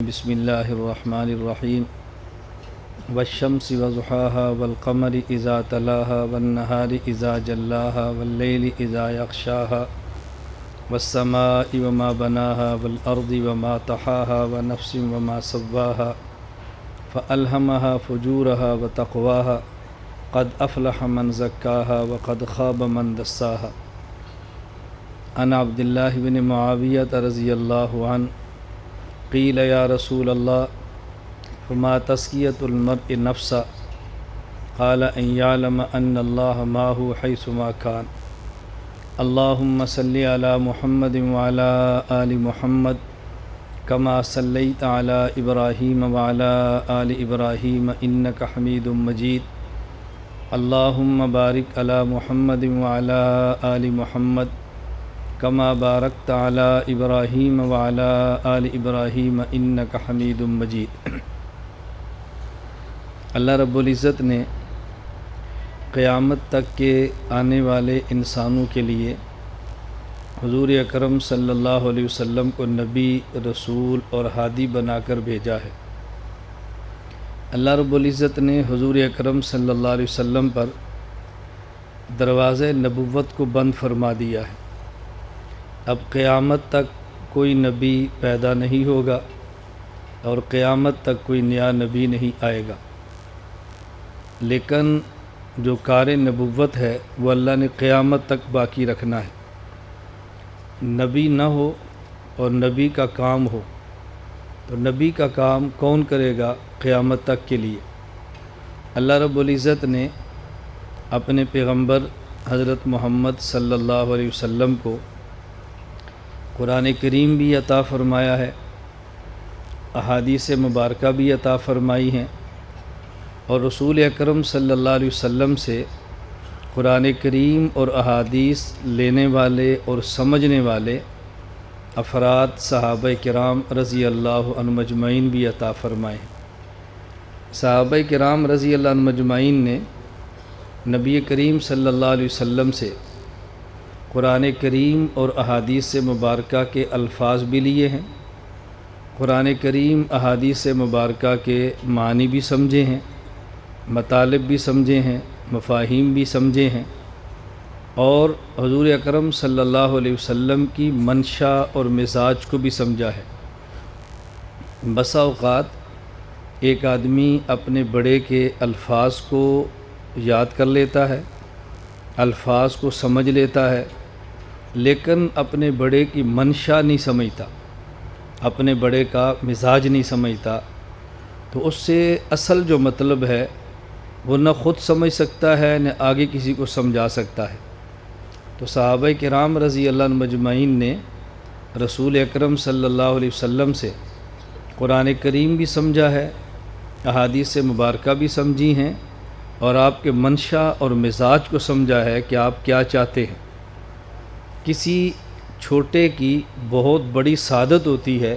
بسم اللہ الرحمن الرحیم والشمس وضحاها والقمر اذا تلاها والنهار اذا جلاها واللیل اذا یغشاها والسماء وما بناها والارض وما طحاها ونفس وما سواها فألهمها فجورها وتقواها قد افلح من زکاها وقد خاب من دساها عن عبد اللہ بن معاویہ رضی اللہ عنہ قیل یا رسول اللہ فما تزکیۃ المرء نفسا قال ان یعلم ان اللہ معه حیث ما کان اللہم صلی علی محمد وعلی آل محمد کما صلیت علی ابراہیم وعلی آل ابراہیم انک حمید مجید اللہم بارک علی محمد وعلی آل محمد کما بارکت علی ابراہیم وعلی آل ابراہیم انک حمید مجید۔ اللہ رب العزت نے قیامت تک کے آنے والے انسانوں کے لیے حضور اکرم صلی اللہ علیہ وسلم کو نبی، رسول اور ہادی بنا کر بھیجا ہے۔ اللہ رب العزت نے حضور اکرم صلی اللہ علیہ وسلم پر دروازے نبوت کو بند فرما دیا ہے۔ اب قیامت تک کوئی نبی پیدا نہیں ہوگا اور قیامت تک کوئی نیا نبی نہیں آئے گا، لیکن جو کار نبوت ہے وہ اللہ نے قیامت تک باقی رکھنا ہے۔ نبی نہ ہو اور نبی کا کام ہو تو نبی کا کام کون کرے گا قیامت تک کے لیے؟ اللہ رب العزت نے اپنے پیغمبر حضرت محمد صلی اللہ علیہ وسلم کو قرآن کریم بھی عطا فرمایا ہے، احادیث مبارکہ بھی عطا فرمائی ہیں، اور رسول اکرم صلی اللہ علیہ وسلم سے قرآن کریم اور احادیث لینے والے اور سمجھنے والے افراد صحابہ کرام رضی اللہ عنہم مجمعین بھی عطا فرمائے ہیں۔ صحابہ کرام رضی اللہ عنہم مجمعین نے نبی کریم صلی اللہ علیہ وسلم سے قرآن کریم اور احادیث مبارکہ کے الفاظ بھی لیے ہیں، قرآن کریم احادیث مبارکہ کے معنی بھی سمجھے ہیں، مطالب بھی سمجھے ہیں، مفاہیم بھی سمجھے ہیں، اور حضور اکرم صلی اللہ علیہ وسلم کی منشا اور مزاج کو بھی سمجھا ہے۔ بسا اوقات ایک آدمی اپنے بڑے کے الفاظ کو یاد کر لیتا ہے، الفاظ کو سمجھ لیتا ہے، لیکن اپنے بڑے کی منشا نہیں سمجھتا، اپنے بڑے کا مزاج نہیں سمجھتا، تو اس سے اصل جو مطلب ہے وہ نہ خود سمجھ سکتا ہے نہ آگے کسی کو سمجھا سکتا ہے۔ تو صحابہ کرام رضی اللہ عنہم مجمعین نے رسول اکرم صلی اللہ علیہ وسلم سے قرآن کریم بھی سمجھا ہے، احادیث مبارکہ بھی سمجھی ہیں، اور آپ کے منشا اور مزاج کو سمجھا ہے کہ آپ کیا چاہتے ہیں۔ کسی چھوٹے کی بہت بڑی سعادت ہوتی ہے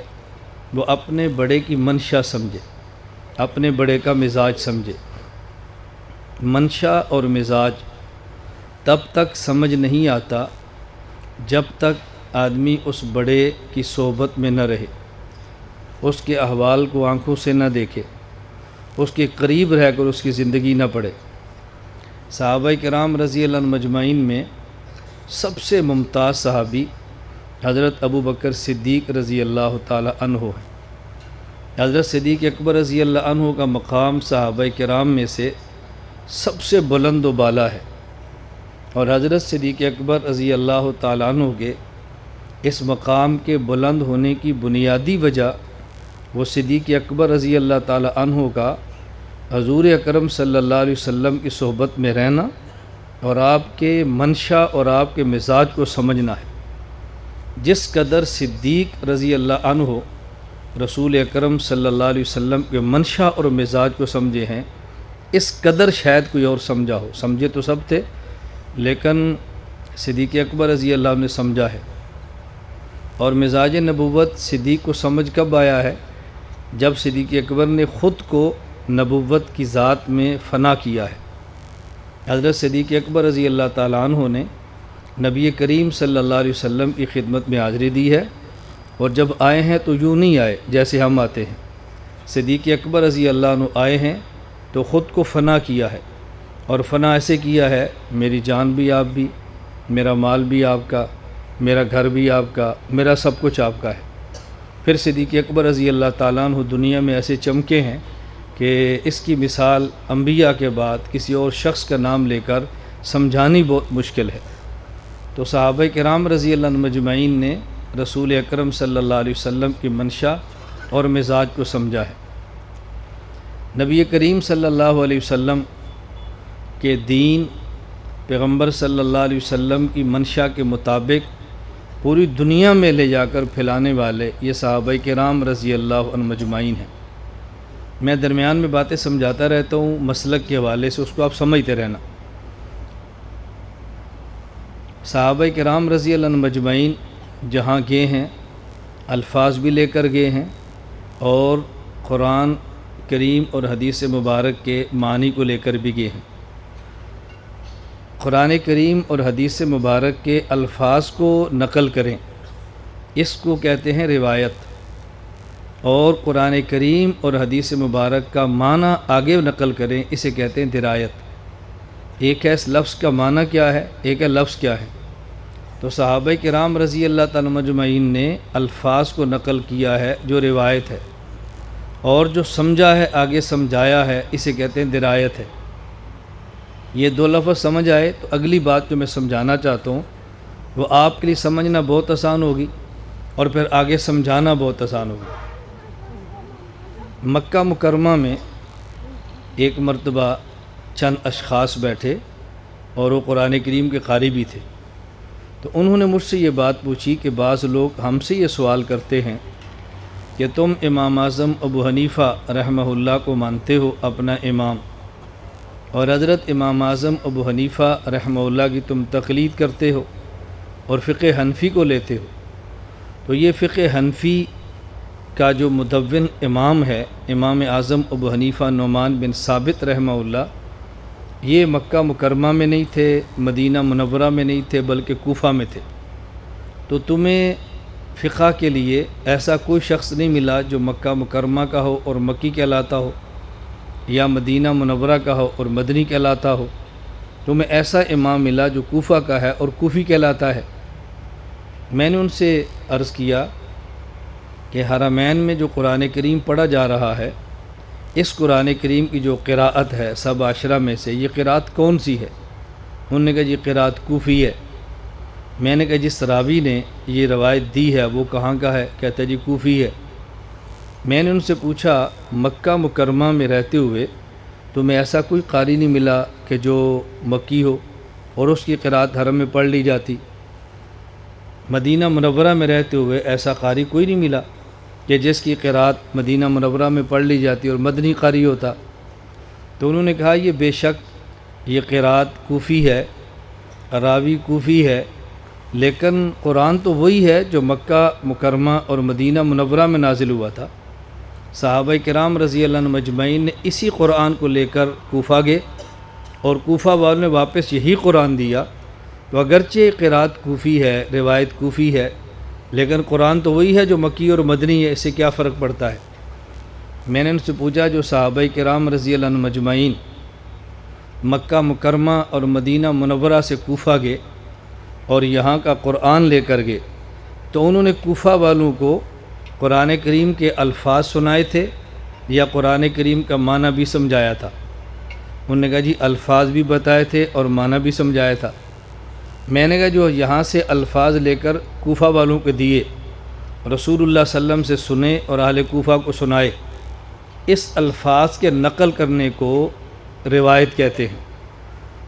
وہ اپنے بڑے کی منشا سمجھے، اپنے بڑے کا مزاج سمجھے۔ منشا اور مزاج تب تک سمجھ نہیں آتا جب تک آدمی اس بڑے کی صحبت میں نہ رہے، اس کے احوال کو آنکھوں سے نہ دیکھے، اس کے قریب رہ کر اس کی زندگی نہ پڑے۔ صحابہ کرام رضی اللہ عنہم مجمعین میں سب سے ممتاز صحابی حضرت ابو بکر صدیق رضی اللہ تعالی عنہ ہیں۔ حضرت صدیق اکبر رضی اللہ عنہ کا مقام صحابہ کرام میں سے سب سے بلند و بالا ہے، اور حضرت صدیق اکبر رضی اللہ تعالی عنہ کے اس مقام کے بلند ہونے کی بنیادی وجہ وہ صدیق اکبر رضی اللہ تعالی عنہ کا حضور اکرم صلی اللہ علیہ وسلم کی صحبت میں رہنا اور آپ کے منشا اور آپ کے مزاج کو سمجھنا ہے۔ جس قدر صدیق رضی اللہ عنہ رسول اکرم صلی اللہ علیہ وسلم کے منشا اور مزاج کو سمجھے ہیں، اس قدر شاید کوئی اور سمجھا ہو۔ سمجھے تو سب تھے، لیکن صدیق اکبر رضی اللہ عنہ نے سمجھا ہے۔ اور مزاج نبوت صدیق کو سمجھ کب آیا ہے؟ جب صدیق اکبر نے خود کو نبوت کی ذات میں فنا کیا ہے۔ حضرت صدیق اکبر رضی اللہ تعالیٰ عنہ نے نبی کریم صلی اللہ علیہ وسلم کی خدمت میں حاضری دی ہے، اور جب آئے ہیں تو یوں نہیں آئے جیسے ہم آتے ہیں۔ صدیق اکبر رضی اللہ عنہ آئے ہیں تو خود کو فنا کیا ہے، اور فنا ایسے کیا ہے میری جان بھی آپ بھی، میرا مال بھی آپ کا، میرا گھر بھی آپ کا، میرا سب کچھ آپ کا ہے۔ پھر صدیق اکبر رضی اللہ تعالیٰ عنہ دنیا میں ایسے چمکے ہیں کہ اس کی مثال انبیاء کے بعد کسی اور شخص کا نام لے کر سمجھانی بہت مشکل ہے۔ تو صحابہ کرام رضی اللہ عنہ مجمعین نے رسول اکرم صلی اللہ علیہ وسلم کی منشا اور مزاج کو سمجھا ہے۔ نبی کریم صلی اللہ علیہ وسلم کے دین پیغمبر صلی اللہ علیہ وسلم کی منشا کے مطابق پوری دنیا میں لے جا کر پھیلانے والے یہ صحابہ کرام رضی اللہ عنہ مجمعین ہیں۔ میں درمیان میں باتیں سمجھاتا رہتا ہوں مسلک کے حوالے سے، اس کو آپ سمجھتے رہنا۔ صحابہ کرام رضی اللہ عنہ مجمعین جہاں گئے ہیں الفاظ بھی لے کر گئے ہیں، اور قرآن کریم اور حدیث مبارک کے معنی کو لے کر بھی گئے ہیں۔ قرآن کریم اور حدیث مبارک کے الفاظ کو نقل کریں، اس کو کہتے ہیں روایت، اور قرآن کریم اور حدیث مبارک کا معنی آگے نقل کریں، اسے کہتے ہیں درایت۔ ایک ہے اس لفظ کا معنی کیا ہے، ایک ہے لفظ کیا ہے۔ تو صحابہ کرام رضی اللہ تعالی مجمعین نے الفاظ کو نقل کیا ہے جو روایت ہے، اور جو سمجھا ہے آگے سمجھایا ہے اسے کہتے ہیں درایت ہے۔ یہ دو لفظ سمجھ آئے تو اگلی بات جو میں سمجھانا چاہتا ہوں وہ آپ کے لیے سمجھنا بہت آسان ہوگی، اور پھر آگے سمجھانا بہت آسان ہوگی۔ مکہ مکرمہ میں ایک مرتبہ چند اشخاص بیٹھے اور وہ قرآن کریم کے قاری بھی تھے، تو انہوں نے مجھ سے یہ بات پوچھی کہ بعض لوگ ہم سے یہ سوال کرتے ہیں کہ تم امام اعظم ابو حنیفہ رحمہ اللہ کو مانتے ہو اپنا امام، اور حضرت امام اعظم ابو حنیفہ رحمہ اللہ کی تم تقلید کرتے ہو اور فقہ حنفی کو لیتے ہو۔ تو یہ فقہ حنفی کا جو مدون امام ہے امام اعظم ابو حنیفہ نعمان بن ثابت رحمہ اللہ، یہ مکہ مکرمہ میں نہیں تھے، مدینہ منورہ میں نہیں تھے، بلکہ کوفہ میں تھے۔ تو تمہیں فقہ کے لیے ایسا کوئی شخص نہیں ملا جو مکہ مکرمہ کا ہو اور مکی کہلاتا ہو، یا مدینہ منورہ کا ہو اور مدنی کہلاتا ہو، تمہیں ایسا امام ملا جو کوفہ کا ہے اور کوفی کہلاتا ہے۔ میں نے ان سے عرض کیا کہ حرمین میں جو قرآن کریم پڑھا جا رہا ہے، اس قرآن کریم کی جو قراءت ہے سب عشرہ میں سے، یہ قراءت کون سی ہے؟ انہوں نے کہا یہ قراءت کوفی ہے۔ میں نے کہا جس راوی نے یہ روایت دی ہے وہ کہاں کا ہے؟ کہتا ہے جی کوفی ہے۔ میں نے ان سے پوچھا مکہ مکرمہ میں رہتے ہوئے تمہیں ایسا کوئی قاری نہیں ملا کہ جو مکی ہو اور اس کی قراءت حرم میں پڑھ لی جاتی؟ مدینہ منورہ میں رہتے ہوئے ایسا قاری کوئی نہیں ملا کہ جس کی قراءت مدینہ منورہ میں پڑھ لی جاتی اور مدنی قاری ہوتا؟ تو انہوں نے کہا یہ بے شک یہ قراءت کوفی ہے، راوی کوفی ہے، لیکن قرآن تو وہی ہے جو مکہ مکرمہ اور مدینہ منورہ میں نازل ہوا تھا۔ صحابہ کرام رضی اللہ عنہ مجمعین نے اسی قرآن کو لے کر کوفہ گئے، اور کوفہ والوں نے واپس یہی قرآن دیا۔ تو اگرچہ قراءت کوفی ہے، روایت کوفی ہے، لیکن قرآن تو وہی ہے جو مکی اور مدنی ہے، اس سے کیا فرق پڑتا ہے؟ میں نے ان سے پوچھا جو صحابہ کرام رضی اللہ عنہ مجمعین مکہ مکرمہ اور مدینہ منورہ سے کوفہ گئے اور یہاں کا قرآن لے کر گئے، تو انہوں نے کوفہ والوں کو قرآن کریم کے الفاظ سنائے تھے یا قرآن کریم کا معنی بھی سمجھایا تھا؟ انہوں نے کہا جی الفاظ بھی بتائے تھے اور معنی بھی سمجھایا تھا۔ میں نے کہا جو یہاں سے الفاظ لے کر کوفہ والوں کو دیے، رسول اللہ صلی اللہ علیہ وسلم سے سنے اور اہل کوفہ کو سنائے، اس الفاظ کے نقل کرنے کو روایت کہتے ہیں۔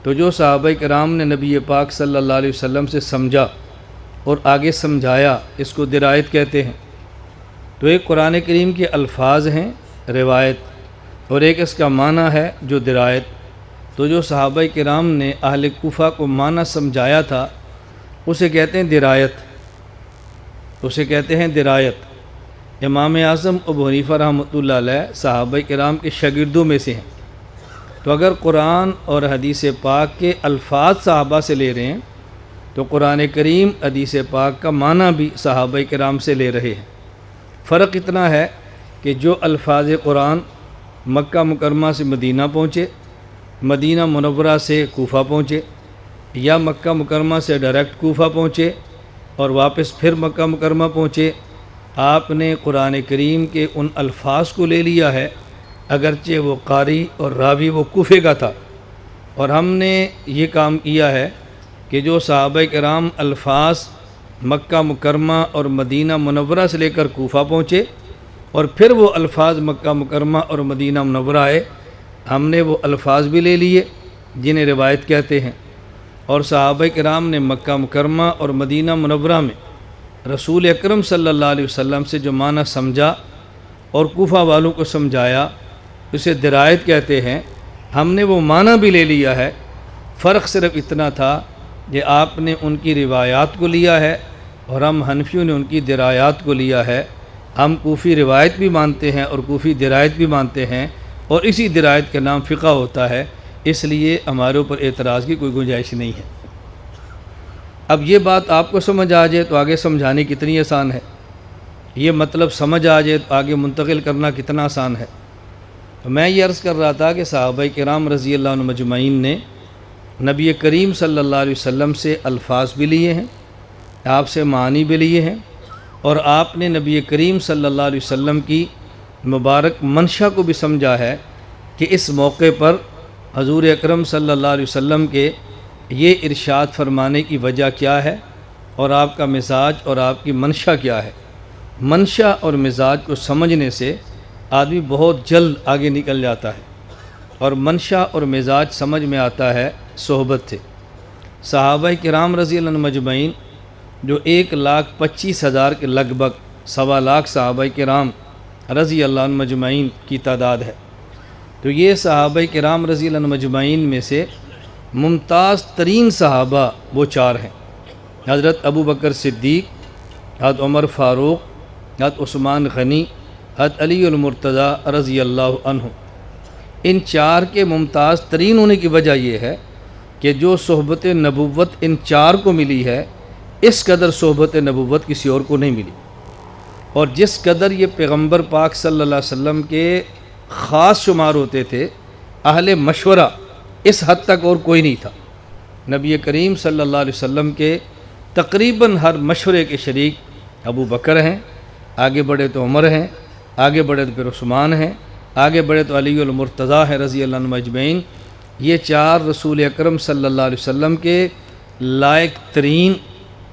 تو جو صحابہ کرام نے نبی پاک صلی اللہ علیہ وسلم سے سمجھا اور آگے سمجھایا، اس کو درایت کہتے ہیں۔ تو ایک قرآن کریم کے الفاظ ہیں روایت، اور ایک اس کا معنی ہے جو درایت۔ تو جو صحابہ کرام نے اہل کوفہ کو معنی سمجھایا تھا اسے کہتے ہیں درایت، اسے کہتے ہیں درایت۔ امام اعظم ابو حنیفہ رحمۃ اللہ علیہ صحابہ کرام کے شاگردوں میں سے ہیں، تو اگر قرآن اور حدیث پاک کے الفاظ صحابہ سے لے رہے ہیں تو قرآن کریم حدیث پاک کا معنی بھی صحابہ کرام سے لے رہے ہیں۔ فرق اتنا ہے کہ جو الفاظ قرآن مکہ مکرمہ سے مدینہ پہنچے، مدینہ منورہ سے کوفہ پہنچے، یا مکہ مکرمہ سے ڈائریکٹ کوفہ پہنچے اور واپس پھر مکہ مکرمہ پہنچے، آپ نے قرآن کریم کے ان الفاظ کو لے لیا ہے، اگرچہ وہ قاری اور راوی وہ کوفے کا تھا، اور ہم نے یہ کام کیا ہے کہ جو صحابہ کرام الفاظ مکہ مکرمہ اور مدینہ منورہ سے لے کر کوفہ پہنچے اور پھر وہ الفاظ مکہ مکرمہ اور مدینہ منورہ آئے، ہم نے وہ الفاظ بھی لے لیے جنہیں روایت کہتے ہیں، اور صحابہ کرام نے مکہ مکرمہ اور مدینہ منورہ میں رسول اکرم صلی اللہ علیہ وسلم سے جو معنی سمجھا اور کوفہ والوں کو سمجھایا، اسے درایت کہتے ہیں، ہم نے وہ معنی بھی لے لیا ہے۔ فرق صرف اتنا تھا کہ آپ نے ان کی روایات کو لیا ہے اور ہم حنفیوں نے ان کی درایات کو لیا ہے۔ ہم کوفی روایت بھی مانتے ہیں اور کوفی درایت بھی مانتے ہیں، اور اسی درایت کا نام فقہ ہوتا ہے، اس لیے ہمارے اوپر اعتراض کی کوئی گنجائش نہیں ہے۔ اب یہ بات آپ کو سمجھ آ جائے تو آگے سمجھانی کتنی آسان ہے، یہ مطلب سمجھ آ جائے تو آگے منتقل کرنا کتنا آسان ہے۔ تو میں یہ عرض کر رہا تھا کہ صحابہ کرام رضی اللہ عنہ مجمعین نے نبی کریم صلی اللہ علیہ وسلم سے الفاظ بھی لیے ہیں، آپ سے معانی بھی لیے ہیں، اور آپ نے نبی کریم صلی اللہ علیہ وسلم کی مبارک منشا کو بھی سمجھا ہے کہ اس موقع پر حضور اکرم صلی اللہ علیہ وسلم کے یہ ارشاد فرمانے کی وجہ کیا ہے اور آپ کا مزاج اور آپ کی منشا کیا ہے۔ منشا اور مزاج کو سمجھنے سے آدمی بہت جلد آگے نکل جاتا ہے، اور منشا اور مزاج سمجھ میں آتا ہے صحبت سے۔ صحابہ کرام رضی اللہ عنہ مجمعین جو 1,25,000 کے لگ بھگ 1.25 لاکھ صحابہ کرام رضی اللہ عنہ مجمعین کی تعداد ہے، تو یہ صحابہ کرام رضی اللہ عنہ مجمعین میں سے ممتاز ترین صحابہ وہ 4 ہیں: حضرت ابو بکر صدیق، حضرت عمر فاروق، حضرت عثمان غنی، حضرت علی المرتضیٰ رضی اللہ عنہ۔ ان 4 کے ممتاز ترین ہونے کی وجہ یہ ہے کہ جو صحبت نبوت ان 4 کو ملی ہے، اس قدر صحبت نبوت کسی اور کو نہیں ملی، اور جس قدر یہ پیغمبر پاک صلی اللہ علیہ وسلم کے خاص شمار ہوتے تھے، اہل مشورہ، اس حد تک اور کوئی نہیں تھا۔ نبی کریم صلی اللہ علیہ وسلم کے تقریباً ہر مشورے کے شریک ابو بکر ہیں، آگے بڑھے تو عمر ہیں، آگے بڑھے تو پھر عثمان ہیں، آگے بڑھے تو علی المرتضیٰ ہے رضی اللہ عنہ اجمعین۔ یہ 4 رسول اکرم صلی اللہ علیہ وسلم کے لائق ترین،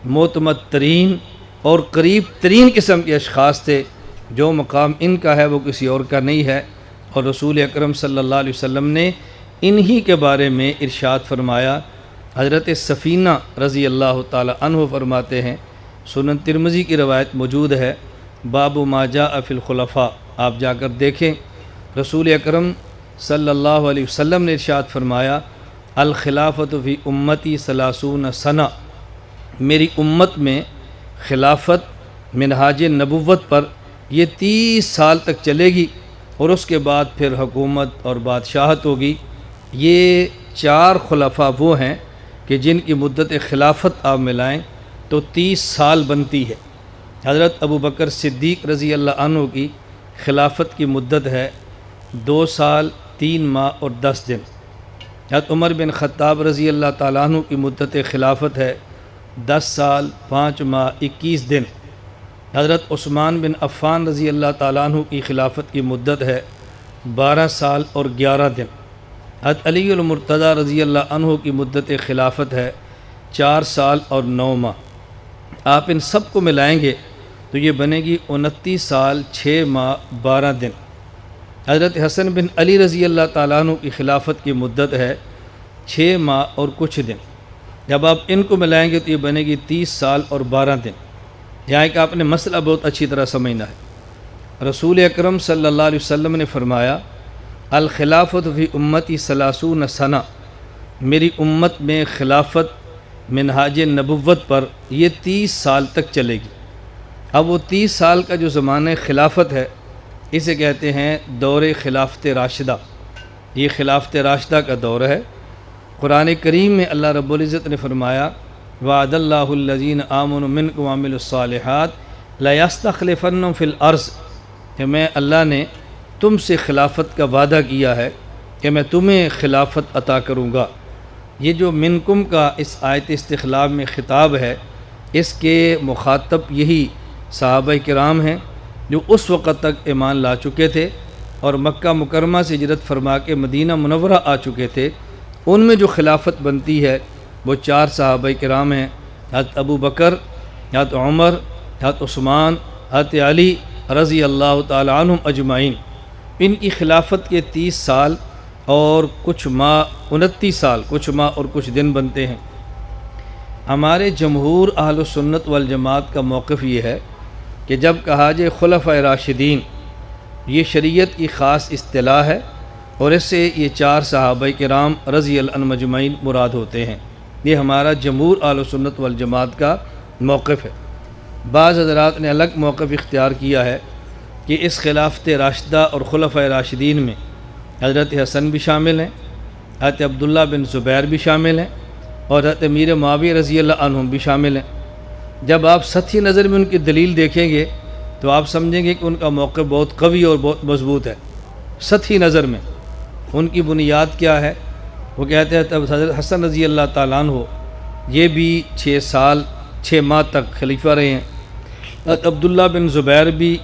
معتمد ترین اور قریب ترین قسم کے اشخاص تھے۔ جو مقام ان کا ہے وہ کسی اور کا نہیں ہے، اور رسول اکرم صلی اللہ علیہ وسلم نے انہی کے بارے میں ارشاد فرمایا۔ حضرت سفینہ رضی اللہ تعالی عنہ فرماتے ہیں، سنن ترمذی کی روایت موجود ہے، باب ما جاء فی الخلفاء، آپ جا کر دیکھیں، رسول اکرم صلی اللہ علیہ وسلم نے ارشاد فرمایا، الخلافت فی امتی 30 سنہ، میری امت میں خلافت منہاج نبوت پر یہ 30 سال تک چلے گی، اور اس کے بعد پھر حکومت اور بادشاہت ہوگی۔ یہ 4 خلفاء وہ ہیں کہ جن کی مدت خلافت آپ ملائیں تو 30 سال بنتی ہے۔ حضرت ابو بکر صدیق رضی اللہ عنہ کی خلافت کی مدت ہے 2 سال 3 ماہ اور 10 دن۔ حضرت عمر بن خطاب رضی اللہ تعالیٰ عنہ کی مدت خلافت ہے 10 سال 5 ماہ 21 دن۔ حضرت عثمان بن عفان رضی اللہ تعالیٰ عنہ کی خلافت کی مدت ہے 12 سال اور 11 دن۔ حضرت علی المرتضیٰ رضی اللہ عنہ کی مدت خلافت ہے 4 سال اور 9 ماہ۔ آپ ان سب کو ملائیں گے تو یہ بنے گی 29 سال 6 ماہ 12 دن۔ حضرت حسن بن علی رضی اللہ تعالیٰ عنہ کی خلافت کی مدت ہے 6 ماہ اور کچھ دن۔ جب آپ ان کو ملائیں گے تو یہ بنے گی 30 سال اور 12 دن۔ یہاں کہ آپ نے مسئلہ بہت اچھی طرح سمجھنا ہے۔ رسول اکرم صلی اللہ علیہ وسلم نے فرمایا، الخلافت فی امتی 30 سنہ، میری امت میں خلافت منہاج نبوت پر یہ 30 سال تک چلے گی۔ اب وہ 30 سال کا جو زمانہ خلافت ہے، اسے کہتے ہیں دور خلافت راشدہ۔ یہ خلافت راشدہ کا دور ہے۔ قرآن کریم میں اللہ رب العزت نے فرمایا، وعد اللہ الذین آمنوا منکم وعملوا الصالحات لیستخلفنہم فی الارض، کہ میں اللہ نے تم سے خلافت کا وعدہ کیا ہے کہ میں تمہیں خلافت عطا کروں گا۔ یہ جو منکم کا اس آیت استخلاف میں خطاب ہے، اس کے مخاطب یہی صحابہ کرام ہیں جو اس وقت تک ایمان لا چکے تھے اور مکہ مکرمہ سے ہجرت فرما کے مدینہ منورہ آ چکے تھے۔ ان میں جو خلافت بنتی ہے وہ 4 صحابہ کرام ہیں، حضرت ابو بکر، حضرت عمر، حضرت عثمان، حضرت علی رضی اللہ تعالی عنہم اجمعین۔ ان کی خلافت کے 30 سال اور کچھ ماہ، 29 سال کچھ ماہ اور کچھ دن بنتے ہیں۔ ہمارے جمہور اہل السنت والجماعت کا موقف یہ ہے کہ جب کہا جائے خلفائے راشدین، یہ شریعت کی خاص اصطلاح ہے اور اس سے یہ 4 صحابہ کرام رضی اللہ عنہم اجمعین مراد ہوتے ہیں۔ یہ ہمارا جمہور اہل السنت والجماعت کا موقف ہے۔ بعض حضرات نے الگ موقف اختیار کیا ہے کہ اس خلافت راشدہ اور خلفائے راشدین میں حضرت حسن بھی شامل ہیں، حضرت عبداللہ بن زبیر بھی شامل ہیں اور حضرت امیر معاویہ رضی اللہ عنہم بھی شامل ہیں۔ جب آپ سطحی نظر میں ان کی دلیل دیکھیں گے تو آپ سمجھیں گے کہ ان کا موقف بہت قوی اور بہت مضبوط ہے۔ سطحی نظر میں ان کی بنیاد کیا ہے؟ وہ کہتے ہیں تب حضرت حسن رضی اللہ تعالیٰ عنہ یہ بھی 6 سال 6 ماہ تک خلیفہ رہے ہیں۔ حضرت عبداللہ بن زبیر بھی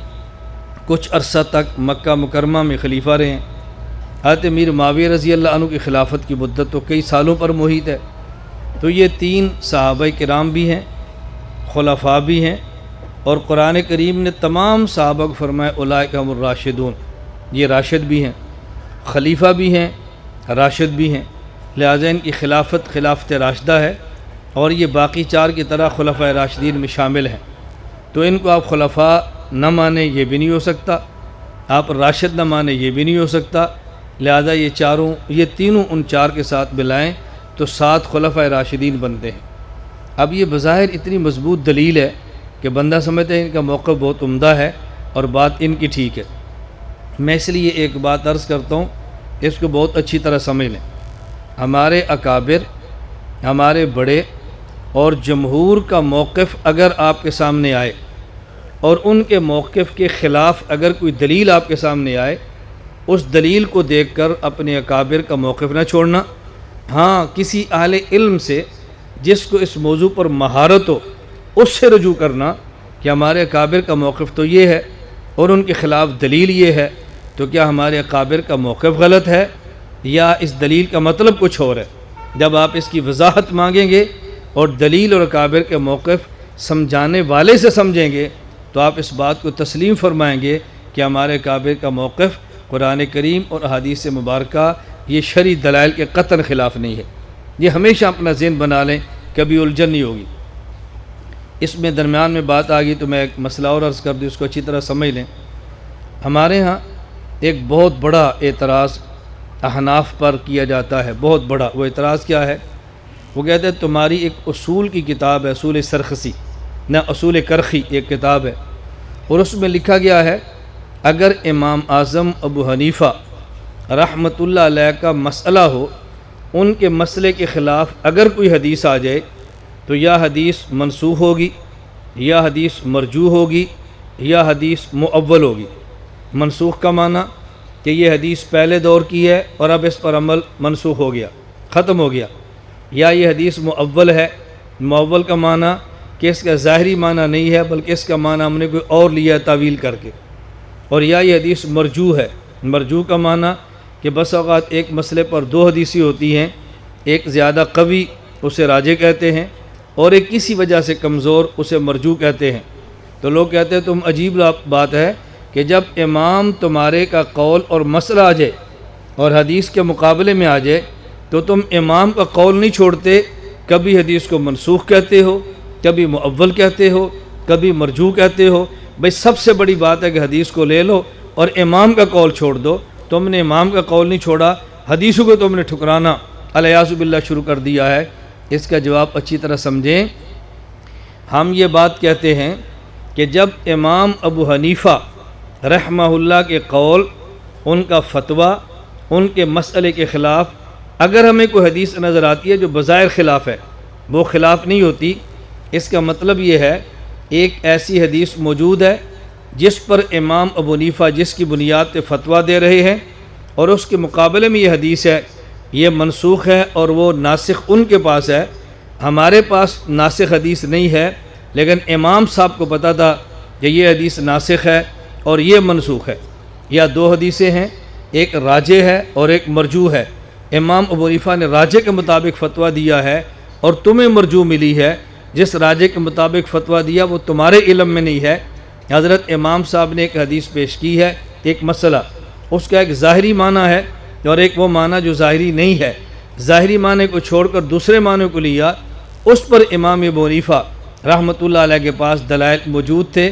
کچھ عرصہ تک مکہ مکرمہ میں خلیفہ رہے ہیں۔ حضرت امیر معاویہ رضی اللہ عنہ کی خلافت کی مدت تو کئی سالوں پر محیط ہے۔ تو یہ 3 صحابہ کرام بھی ہیں، خلفاء بھی ہیں، اور قرآن کریم نے تمام صحابہ کو فرمایا اولئک هم الراشدون، یہ راشد بھی ہیں، خلیفہ بھی ہیں، راشد بھی ہیں، لہٰذا ان کی خلافت راشدہ ہے اور یہ باقی 4 کی طرح خلفاء راشدین میں شامل ہیں۔ تو ان کو آپ خلفاء نہ مانیں یہ بھی نہیں ہو سکتا، آپ راشد نہ مانیں یہ بھی نہیں ہو سکتا، لہذا یہ تینوں ان 4 کے ساتھ ملائیں تو 7 خلفاء راشدین بنتے ہیں۔ اب یہ بظاہر اتنی مضبوط دلیل ہے کہ بندہ سمجھتا ہے ان کا موقف بہت عمدہ ہے اور بات ان کی ٹھیک ہے۔ میں اس لیے ایک بات عرض کرتا ہوں، اس کو بہت اچھی طرح سمجھ لیں۔ ہمارے اکابر، ہمارے بڑے اور جمہور کا موقف اگر آپ کے سامنے آئے اور ان کے موقف کے خلاف اگر کوئی دلیل آپ کے سامنے آئے، اس دلیل کو دیکھ کر اپنے اکابر کا موقف نہ چھوڑنا۔ ہاں، کسی اہل علم سے جس کو اس موضوع پر مہارت ہو اس سے رجوع کرنا کہ ہمارے اکابر کا موقف تو یہ ہے اور ان کے خلاف دلیل یہ ہے، تو کیا ہمارے اکابر کا موقف غلط ہے یا اس دلیل کا مطلب کچھ اور ہے؟ جب آپ اس کی وضاحت مانگیں گے اور دلیل اور اکابر کے موقف سمجھانے والے سے سمجھیں گے تو آپ اس بات کو تسلیم فرمائیں گے کہ ہمارے اکابر کا موقف قرآن کریم اور احادیث مبارکہ یہ شرعی دلائل کے قطعاً خلاف نہیں ہے۔ یہ ہمیشہ اپنا ذہن بنا لیں، کبھی الجھن نہیں ہوگی۔ اس میں درمیان میں بات آ گئی تو میں ایک مسئلہ اور عرض کر دوں، اس کو اچھی طرح سمجھ لیں۔ ہمارے ہاں ایک بہت بڑا اعتراض احناف پر کیا جاتا ہے، بہت بڑا۔ وہ اعتراض کیا ہے؟ وہ کہتے ہیں تمہاری ایک اصول کی کتاب ہے، اصول سرخسی، نہ اصول کرخی ایک کتاب ہے، اور اس میں لکھا گیا ہے اگر امام اعظم ابو حنیفہ رحمۃ اللہ علیہ کا مسئلہ ہو، ان کے مسئلے کے خلاف اگر کوئی حدیث آ جائے تو یا حدیث منسوخ ہوگی، یا حدیث مرجوح ہوگی، یا حدیث مؤول ہوگی۔ منسوخ کا معنی کہ یہ حدیث پہلے دور کی ہے اور اب اس پر عمل منسوخ ہو گیا، ختم ہو گیا، یا یہ حدیث مؤول ہے۔ مؤول کا معنی کہ اس کا ظاہری معنی نہیں ہے بلکہ اس کا معنی ہم نے کوئی اور لیا ہے تعویل کر کے، اور یا یہ حدیث مرجوح ہے۔ مرجوح کا معنی کہ بس اوقات ایک مسئلے پر 2 حدیثیں ہوتی ہیں، ایک زیادہ قوی اسے راجح کہتے ہیں اور ایک کسی وجہ سے کمزور اسے مرجوح کہتے ہیں۔ تو لوگ کہتے ہیں تم عجیب بات ہے کہ جب امام تمہارے کا قول اور مسئلہ آ جائے اور حدیث کے مقابلے میں آ جائے تو تم امام کا قول نہیں چھوڑتے، کبھی حدیث کو منسوخ کہتے ہو، کبھی مؤول کہتے ہو، کبھی مرجوح کہتے ہو۔ بھئی سب سے بڑی بات ہے کہ حدیث کو لے لو اور امام کا قول چھوڑ دو۔ تم نے امام کا قول نہیں چھوڑا، حدیثوں کو تم نے ٹھکرانا الیاذ باللہ شروع کر دیا ہے۔ اس کا جواب اچھی طرح سمجھیں۔ ہم یہ بات کہتے ہیں کہ جب امام ابو حنیفہ رحمہ اللہ کے قول، ان کا فتویٰ، ان کے مسئلے کے خلاف اگر ہمیں کوئی حدیث نظر آتی ہے جو بظاہر خلاف ہے، وہ خلاف نہیں ہوتی۔ اس کا مطلب یہ ہے ایک ایسی حدیث موجود ہے جس پر امام ابو حنیفہ جس کی بنیاد پہ فتویٰ دے رہے ہیں، اور اس کے مقابلے میں یہ حدیث ہے، یہ منسوخ ہے اور وہ ناسخ ان کے پاس ہے، ہمارے پاس ناسخ حدیث نہیں ہے، لیکن امام صاحب کو پتہ تھا کہ یہ حدیث ناسخ ہے اور یہ منسوخ ہے۔ یا دو حدیثیں ہیں، ایک راجح ہے اور ایک مرجوح ہے۔ امام ابو حنیفہ نے راجح کے مطابق فتویٰ دیا ہے اور تمہیں مرجوح ملی ہے۔ جس راجح کے مطابق فتویٰ دیا وہ تمہارے علم میں نہیں ہے۔ حضرت امام صاحب نے ایک حدیث پیش کی ہے، ایک مسئلہ، اس کا ایک ظاہری معنی ہے اور ایک وہ معنی جو ظاہری نہیں ہے، ظاہری معنی کو چھوڑ کر دوسرے معنی کو لیا، اس پر امام ابو حنیفہ رحمۃ اللہ علیہ کے پاس دلائل موجود تھے۔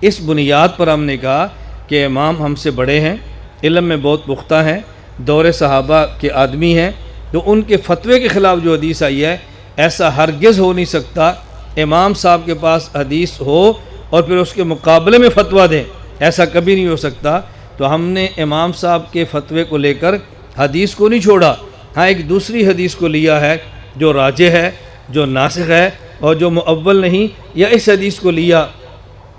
اس بنیاد پر ہم نے کہا کہ امام ہم سے بڑے ہیں، علم میں بہت پختہ ہیں، دور صحابہ کے آدمی ہیں، تو ان کے فتوے کے خلاف جو حدیث آئی ہے ایسا ہرگز ہو نہیں سکتا امام صاحب کے پاس حدیث ہو اور پھر اس کے مقابلے میں فتویٰ دیں، ایسا کبھی نہیں ہو سکتا۔ تو ہم نے امام صاحب کے فتوے کو لے کر حدیث کو نہیں چھوڑا، ہاں ایک دوسری حدیث کو لیا ہے جو راجح ہے، جو ناسخ ہے اور جو مؤول نہیں، یا اس حدیث کو لیا،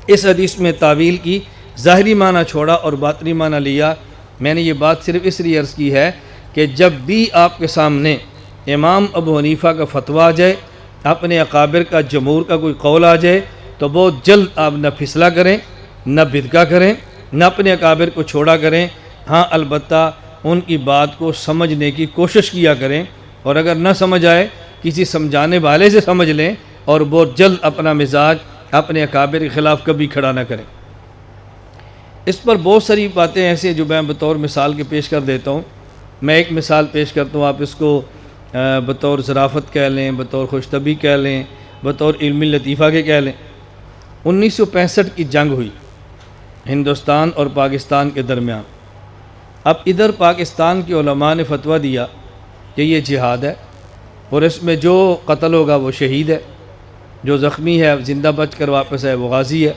اس حدیث میں تعویل کی، ظاہری معنی چھوڑا اور باطنی معنی لیا۔ میں نے یہ بات صرف اس لیے عرض کی ہے کہ جب بھی آپ کے سامنے امام ابو حنیفہ کا فتویٰ آ جائے، اپنے اکابر کا جمہور کا کوئی قول آ جائے، تو بہت جلد آپ نہ پھسلا کریں، نہ بدکا کریں، نہ اپنے اکابر کو چھوڑا کریں، ہاں البتہ ان کی بات کو سمجھنے کی کوشش کیا کریں، اور اگر نہ سمجھ آئے کسی سمجھانے والے سے سمجھ لیں، اور بہت جلد اپنا مزاج اپنے اکابر کے خلاف کبھی کھڑا نہ کریں۔ اس پر بہت ساری باتیں ایسی ہیں جو میں بطور مثال کے پیش کر دیتا ہوں۔ میں ایک مثال پیش کرتا ہوں، آپ اس کو بطور ظرافت کہہ لیں، بطور خوش طبعی کہہ لیں، بطور علمی لطیفہ کے کہہ لیں۔ 1965 کی جنگ ہوئی ہندوستان اور پاکستان کے درمیان۔ اب ادھر پاکستان کے علماء نے فتویٰ دیا کہ یہ جہاد ہے اور اس میں جو قتل ہوگا وہ شہید ہے، جو زخمی ہے زندہ بچ کر واپس ہے وہ غازی ہے،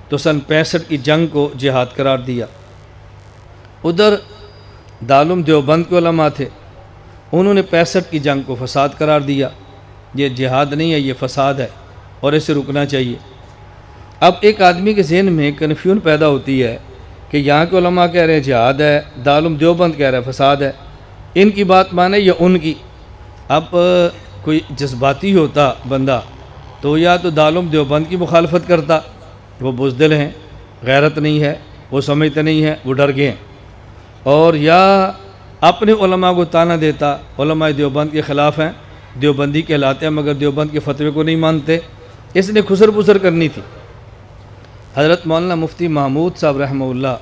تو سن 65 کی جنگ کو جہاد قرار دیا۔ ادھر دارالعلوم دیوبند کے علماء تھے، انہوں نے 65 کی جنگ کو فساد قرار دیا، یہ جہاد نہیں ہے، یہ فساد ہے اور اسے رکنا چاہیے۔ اب ایک آدمی کے ذہن میں کنفیوژن پیدا ہوتی ہے کہ یہاں کے علماء کہہ رہے ہیں جہاد ہے، دارالعلوم دیوبند کہہ رہا ہے فساد ہے، ان کی بات مانے یا ان کی؟ اب کوئی جذباتی ہوتا بندہ تو یا تو دارالعلوم دیوبند کی مخالفت کرتا، وہ بزدل ہیں، غیرت نہیں ہے، وہ سمجھتے نہیں ہیں، وہ ڈر گئے ہیں، اور یا اپنے علماء کو تانا دیتا، علماء دیوبند کے خلاف ہیں، دیوبندی کہلاتے ہیں مگر دیوبند کے فتوے کو نہیں مانتے۔ اس نے خسر بسر کرنی تھی۔ حضرت مولانا مفتی محمود صاحب رحمہ اللہ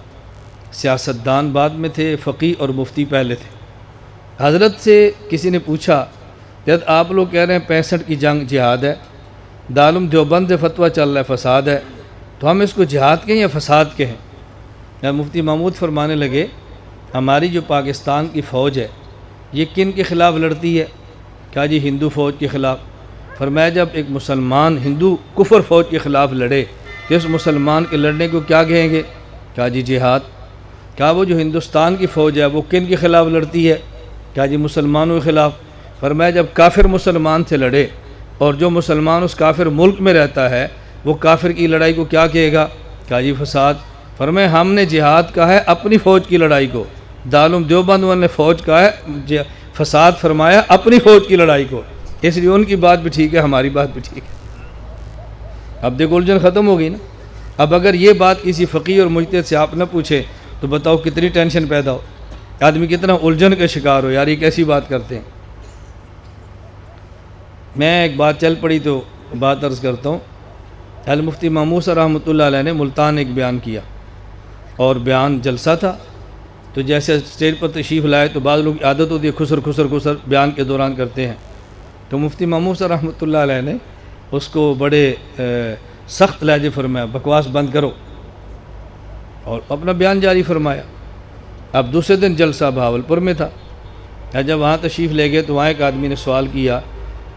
سیاستدان بعد میں تھے، فقی اور مفتی پہلے تھے۔ حضرت سے کسی نے پوچھا جب آپ لوگ کہہ رہے ہیں 65 کی جنگ جہاد ہے، دارالعلوم دیوبند سے فتویٰ چل رہا ہے فساد ہے، تو ہم اس کو جہاد کہیں یا فساد کہیں؟ مفتی محمود فرمانے لگے ہماری جو پاکستان کی فوج ہے یہ کن کے خلاف لڑتی ہے؟ کہا جی ہندو فوج کے خلاف۔ فرمایا جب ایک مسلمان ہندو کفر فوج کے خلاف لڑے تو اس مسلمان کے لڑنے کو کیا کہیں گے؟ کہا جی جہاد۔ کہا وہ جو ہندوستان کی فوج ہے وہ کن کے خلاف لڑتی ہے؟ کہا جی مسلمانوں کے خلاف۔ فرمایا جب کافر مسلمان سے لڑے اور جو مسلمان اس کافر ملک میں رہتا ہے وہ کافر کی لڑائی کو کیا کہے گا؟ کہا جی فساد۔ فرمایا ہم نے جہاد کہا ہے اپنی فوج کی لڑائی کو، دارالعلوم دیوبند والوں نے فوج کہا ہے فساد، فرمایا اپنی فوج کی لڑائی کو۔ اس لیے ان کی بات بھی ٹھیک ہے، ہماری بات بھی ٹھیک ہے۔ اب دیکھو الجھن ختم ہو گئی نا۔ اب اگر یہ بات کسی فقی اور مجتہد سے آپ نہ پوچھے تو بتاؤ کتنی ٹینشن پیدا ہو، آدمی کتنا الجھن کا شکار ہو، یار یہ کیسی بات کرتے ہیں۔ میں ایک بات چل پڑی تو بات عرض کرتا ہوں۔ المفتی محمود صاحب رحمۃ اللہ علیہ نے ملتان ایک بیان کیا اور بیان جلسہ تھا، تو جیسے اسٹیج پر تشریف لائے تو بعض لوگ عادت ہوتی ہے خسر خسر خسر بیان کے دوران کرتے ہیں، تو مفتی محمود صاحب رحمۃ اللہ علیہ نے اس کو بڑے سخت لہجے فرمایا بکواس بند کرو، اور اپنا بیان جاری فرمایا۔ اب دوسرے دن جلسہ بہاولپور میں تھا، جب وہاں تشریف لے گئے تو وہاں ایک آدمی نے سوال کیا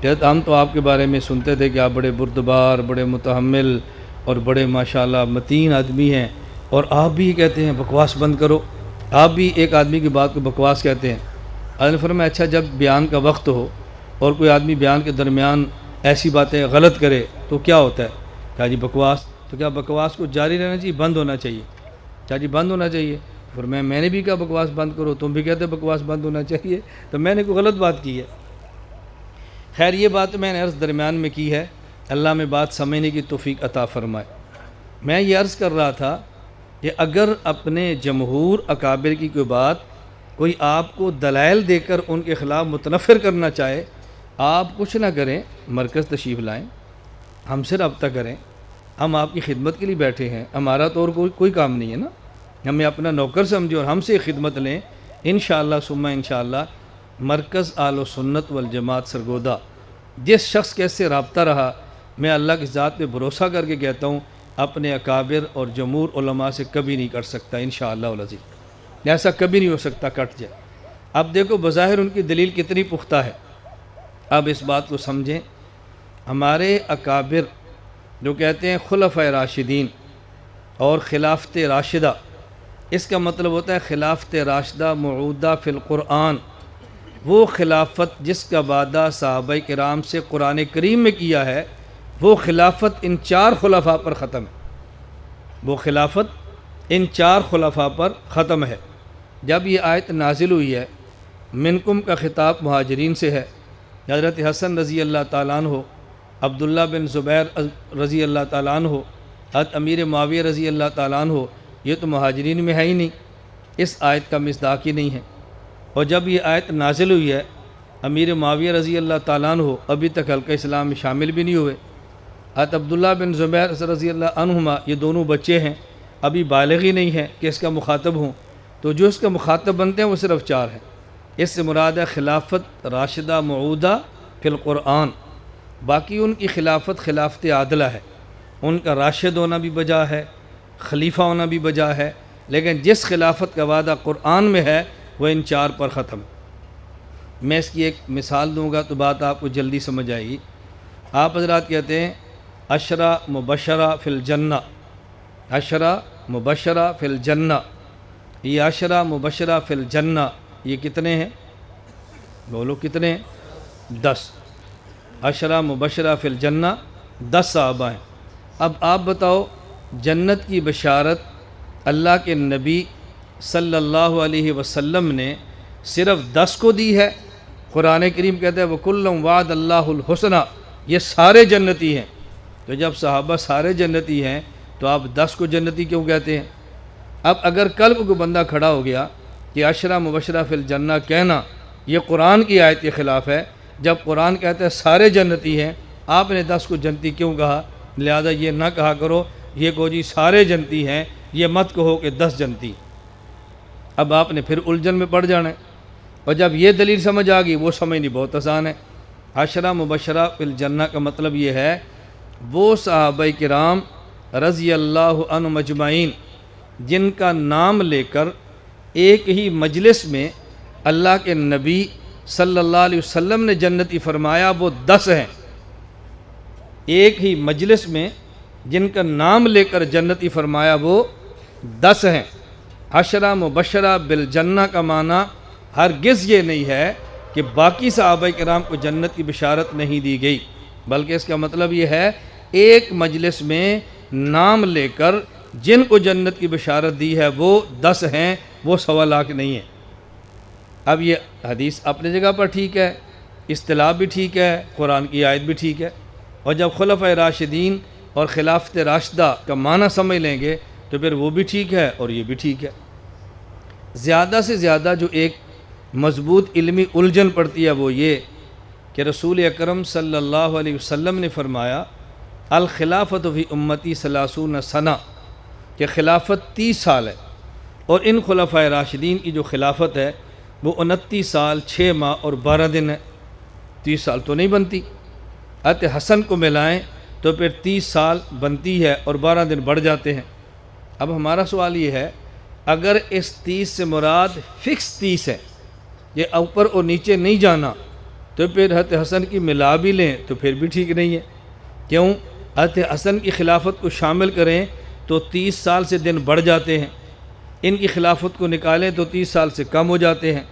کہ ہم تو آپ کے بارے میں سنتے تھے کہ آپ بڑے بردبار، بڑے متحمل اور بڑے ماشاءاللہ متین آدمی ہیں، اور آپ بھی کہتے ہیں بکواس بند کرو، آپ بھی ایک آدمی کی بات کو بکواس کہتے ہیں۔ آپ نے فرمایا اچھا جب بیان کا وقت ہو اور کوئی آدمی بیان کے درمیان ایسی باتیں غلط کرے تو کیا ہوتا ہے؟ کیا جی بکواس، تو کیا بکواس کو جاری رہنا چاہیے، بند ہونا چاہیے؟ کیا جی بند ہونا چاہیے؟ پھر میں نے بھی کہا بکواس بند کرو، تم بھی کہتے بکواس بند ہونا چاہیے، تو میں نے کوئی غلط بات کی ہے؟ خیر یہ بات میں نے عرض درمیان میں کی ہے، اللہ میں بات سمجھنے کی توفیق عطا فرمائے۔ میں یہ عرض کر رہا تھا کہ اگر اپنے جمہور اکابر کی کوئی بات کوئی آپ کو دلائل دے کر ان کے خلاف متنفر کرنا چاہے، آپ کچھ نہ کریں، مرکز تشریف لائیں، ہم سے رابطہ کریں، ہم آپ کی خدمت کے لیے بیٹھے ہیں، ہمارا تو اور کوئی کام نہیں ہے نا، ہمیں اپنا نوکر سمجھیں اور ہم سے خدمت لیں، انشاءاللہ ثم انشاءاللہ۔ مرکز اہل سنت والجماعت سرگودا جس شخص کے سے رابطہ رہا، میں اللہ کی ذات پہ بھروسہ کر کے کہتا ہوں اپنے اکابر اور جمہور علماء سے کبھی نہیں کٹ سکتا انشاءاللہ العزیز، ایسا کبھی نہیں ہو سکتا کٹ جائے۔ اب دیکھو بظاہر ان کی دلیل کتنی پختہ ہے، اب اس بات کو سمجھیں۔ ہمارے اکابر جو کہتے ہیں خلفائے راشدین اور خلافت راشدہ، اس کا مطلب ہوتا ہے خلافت راشدہ موعودہ فی القرآن، وہ خلافت جس کا وعدہ صحابہ کرام سے قرآن کریم میں کیا ہے، وہ خلافت ان 4 خلفاء پر ختم ہے، وہ خلافت ان 4 خلفاء پر ختم ہے۔ جب یہ آیت نازل ہوئی ہے، منکم کا خطاب مہاجرین سے ہے، حضرت حسن رضی اللہ تعالیٰ عنہ، عبداللہ بن زبیر رضی اللہ تعالیٰ عنہ، حضرت امیر معاویہ رضی اللہ تعالیٰ عنہ، یہ تو مہاجرین میں ہے ہی نہیں، اس آیت کا مصداق ہی نہیں ہے۔ اور جب یہ آیت نازل ہوئی ہے، امیر معاویہ رضی اللہ تعالیٰ عنہ ابھی تک حلقہ اسلام میں شامل بھی نہیں ہوئے، حضرت عبداللہ بن زبیر رضی اللہ عنہما یہ دونوں بچے ہیں، ابھی بالغ ہی نہیں ہیں کہ اس کا مخاطب ہوں، تو جو اس کا مخاطب بنتے ہیں وہ صرف 4 ہیں۔ اس سے مراد ہے خلافت راشدہ موعودہ فی القرآن، باقی ان کی خلافت خلافت عادلہ ہے، ان کا راشد ہونا بھی بجا ہے، خلیفہ ہونا بھی بجا ہے، لیکن جس خلافت کا وعدہ قرآن میں ہے وہ ان 4 پر ختم ہے۔ میں اس کی ایک مثال دوں گا تو بات آپ کو جلدی سمجھ آئے گی۔ آپ حضرات کہتے ہیں عشرہ مبشرہ فی الجنہ، عشرہ مبشرہ فی الجنہ، یہ عشرہ مبشرہ فی الجنہ یہ کتنے ہیں؟ بولو کتنے ہیں؟ 10 عشرہ مبشرہ فی الجنہ 10 صحابہ ہیں۔ اب آپ بتاؤ جنت کی بشارت اللہ کے نبی صلی اللہ علیہ وسلم نے صرف 10 کو دی ہے؟ قرآن کریم کہتا ہے وَكُلًّا وَعَدَ اللَّهُ الْحُسْنَى، یہ سارے جنتی ہیں، تو جب صحابہ سارے جنتی ہیں تو آپ 10 کو جنتی کیوں کہتے ہیں؟ اب اگر کل کو کوئی بندہ کھڑا ہو گیا کہ عشرہ مبشرہ فی الجنہ کہنا یہ قرآن کی آیت کے خلاف ہے، جب قرآن کہتا ہے سارے جنتی ہیں، آپ نے 10 کو جنتی کیوں کہا؟ لہذا یہ نہ کہا کرو یہ کو جی سارے جنتی ہیں، یہ مت کہو کہ 10 جنتی۔ اب آپ نے پھر الجھن میں پڑ جانا ہے، اور جب یہ دلیل سمجھ آ گئی وہ سمجھنی بہت آسان ہے۔ عشرہ مبشرہ فی الجنہ کا مطلب یہ ہے وہ صحابہ کرام رضی اللہ عنہم اجمعین جن کا نام لے کر ایک ہی مجلس میں اللہ کے نبی صلی اللہ علیہ وسلم نے جنتی فرمایا، وہ 10 ہیں۔ ایک ہی مجلس میں جن کا نام لے کر جنتی فرمایا وہ 10 ہیں۔ عشرہ مبشرہ بالجنہ کا معنی ہرگز یہ نہیں ہے کہ باقی صحابہ کرام کو جنت کی بشارت نہیں دی گئی، بلکہ اس کا مطلب یہ ہے ایک مجلس میں نام لے کر جن کو جنت کی بشارت دی ہے وہ 10 ہیں، وہ 1.25 لاکھ نہیں ہیں۔ اب یہ حدیث اپنی جگہ پر ٹھیک ہے، اصطلاح بھی ٹھیک ہے، قرآن کی آیت بھی ٹھیک ہے، اور جب خلفائے راشدین اور خلافت راشدہ کا معنی سمجھ لیں گے تو پھر وہ بھی ٹھیک ہے اور یہ بھی ٹھیک ہے۔ زیادہ سے زیادہ جو ایک مضبوط علمی الجھن پڑتی ہے وہ یہ کہ رسول اکرم صلی اللہ علیہ وسلم نے فرمایا الخلافت فی امتی 30 سنہ، کہ خلافت 30 سال ہے، اور ان خلفائے راشدین کی جو خلافت ہے وہ 29 سال 6 ماہ اور 12 دن ہے۔ 30 سال تو نہیں بنتی، حضرت حسن کو ملائیں تو پھر 30 سال بنتی ہے اور 12 دن بڑھ جاتے ہیں۔ اب ہمارا سوال یہ ہے اگر اس 30 سے مراد فکس 30 ہے، یہ اوپر اور نیچے نہیں جانا، تو پھر حضرت حسن کی ملا بھی لیں تو پھر بھی ٹھیک نہیں ہے۔ کیوں؟ حضرت حسن کی خلافت کو شامل کریں تو 30 سال سے دن بڑھ جاتے ہیں، ان کی خلافت کو نکالیں تو 30 سال سے کم ہو جاتے ہیں۔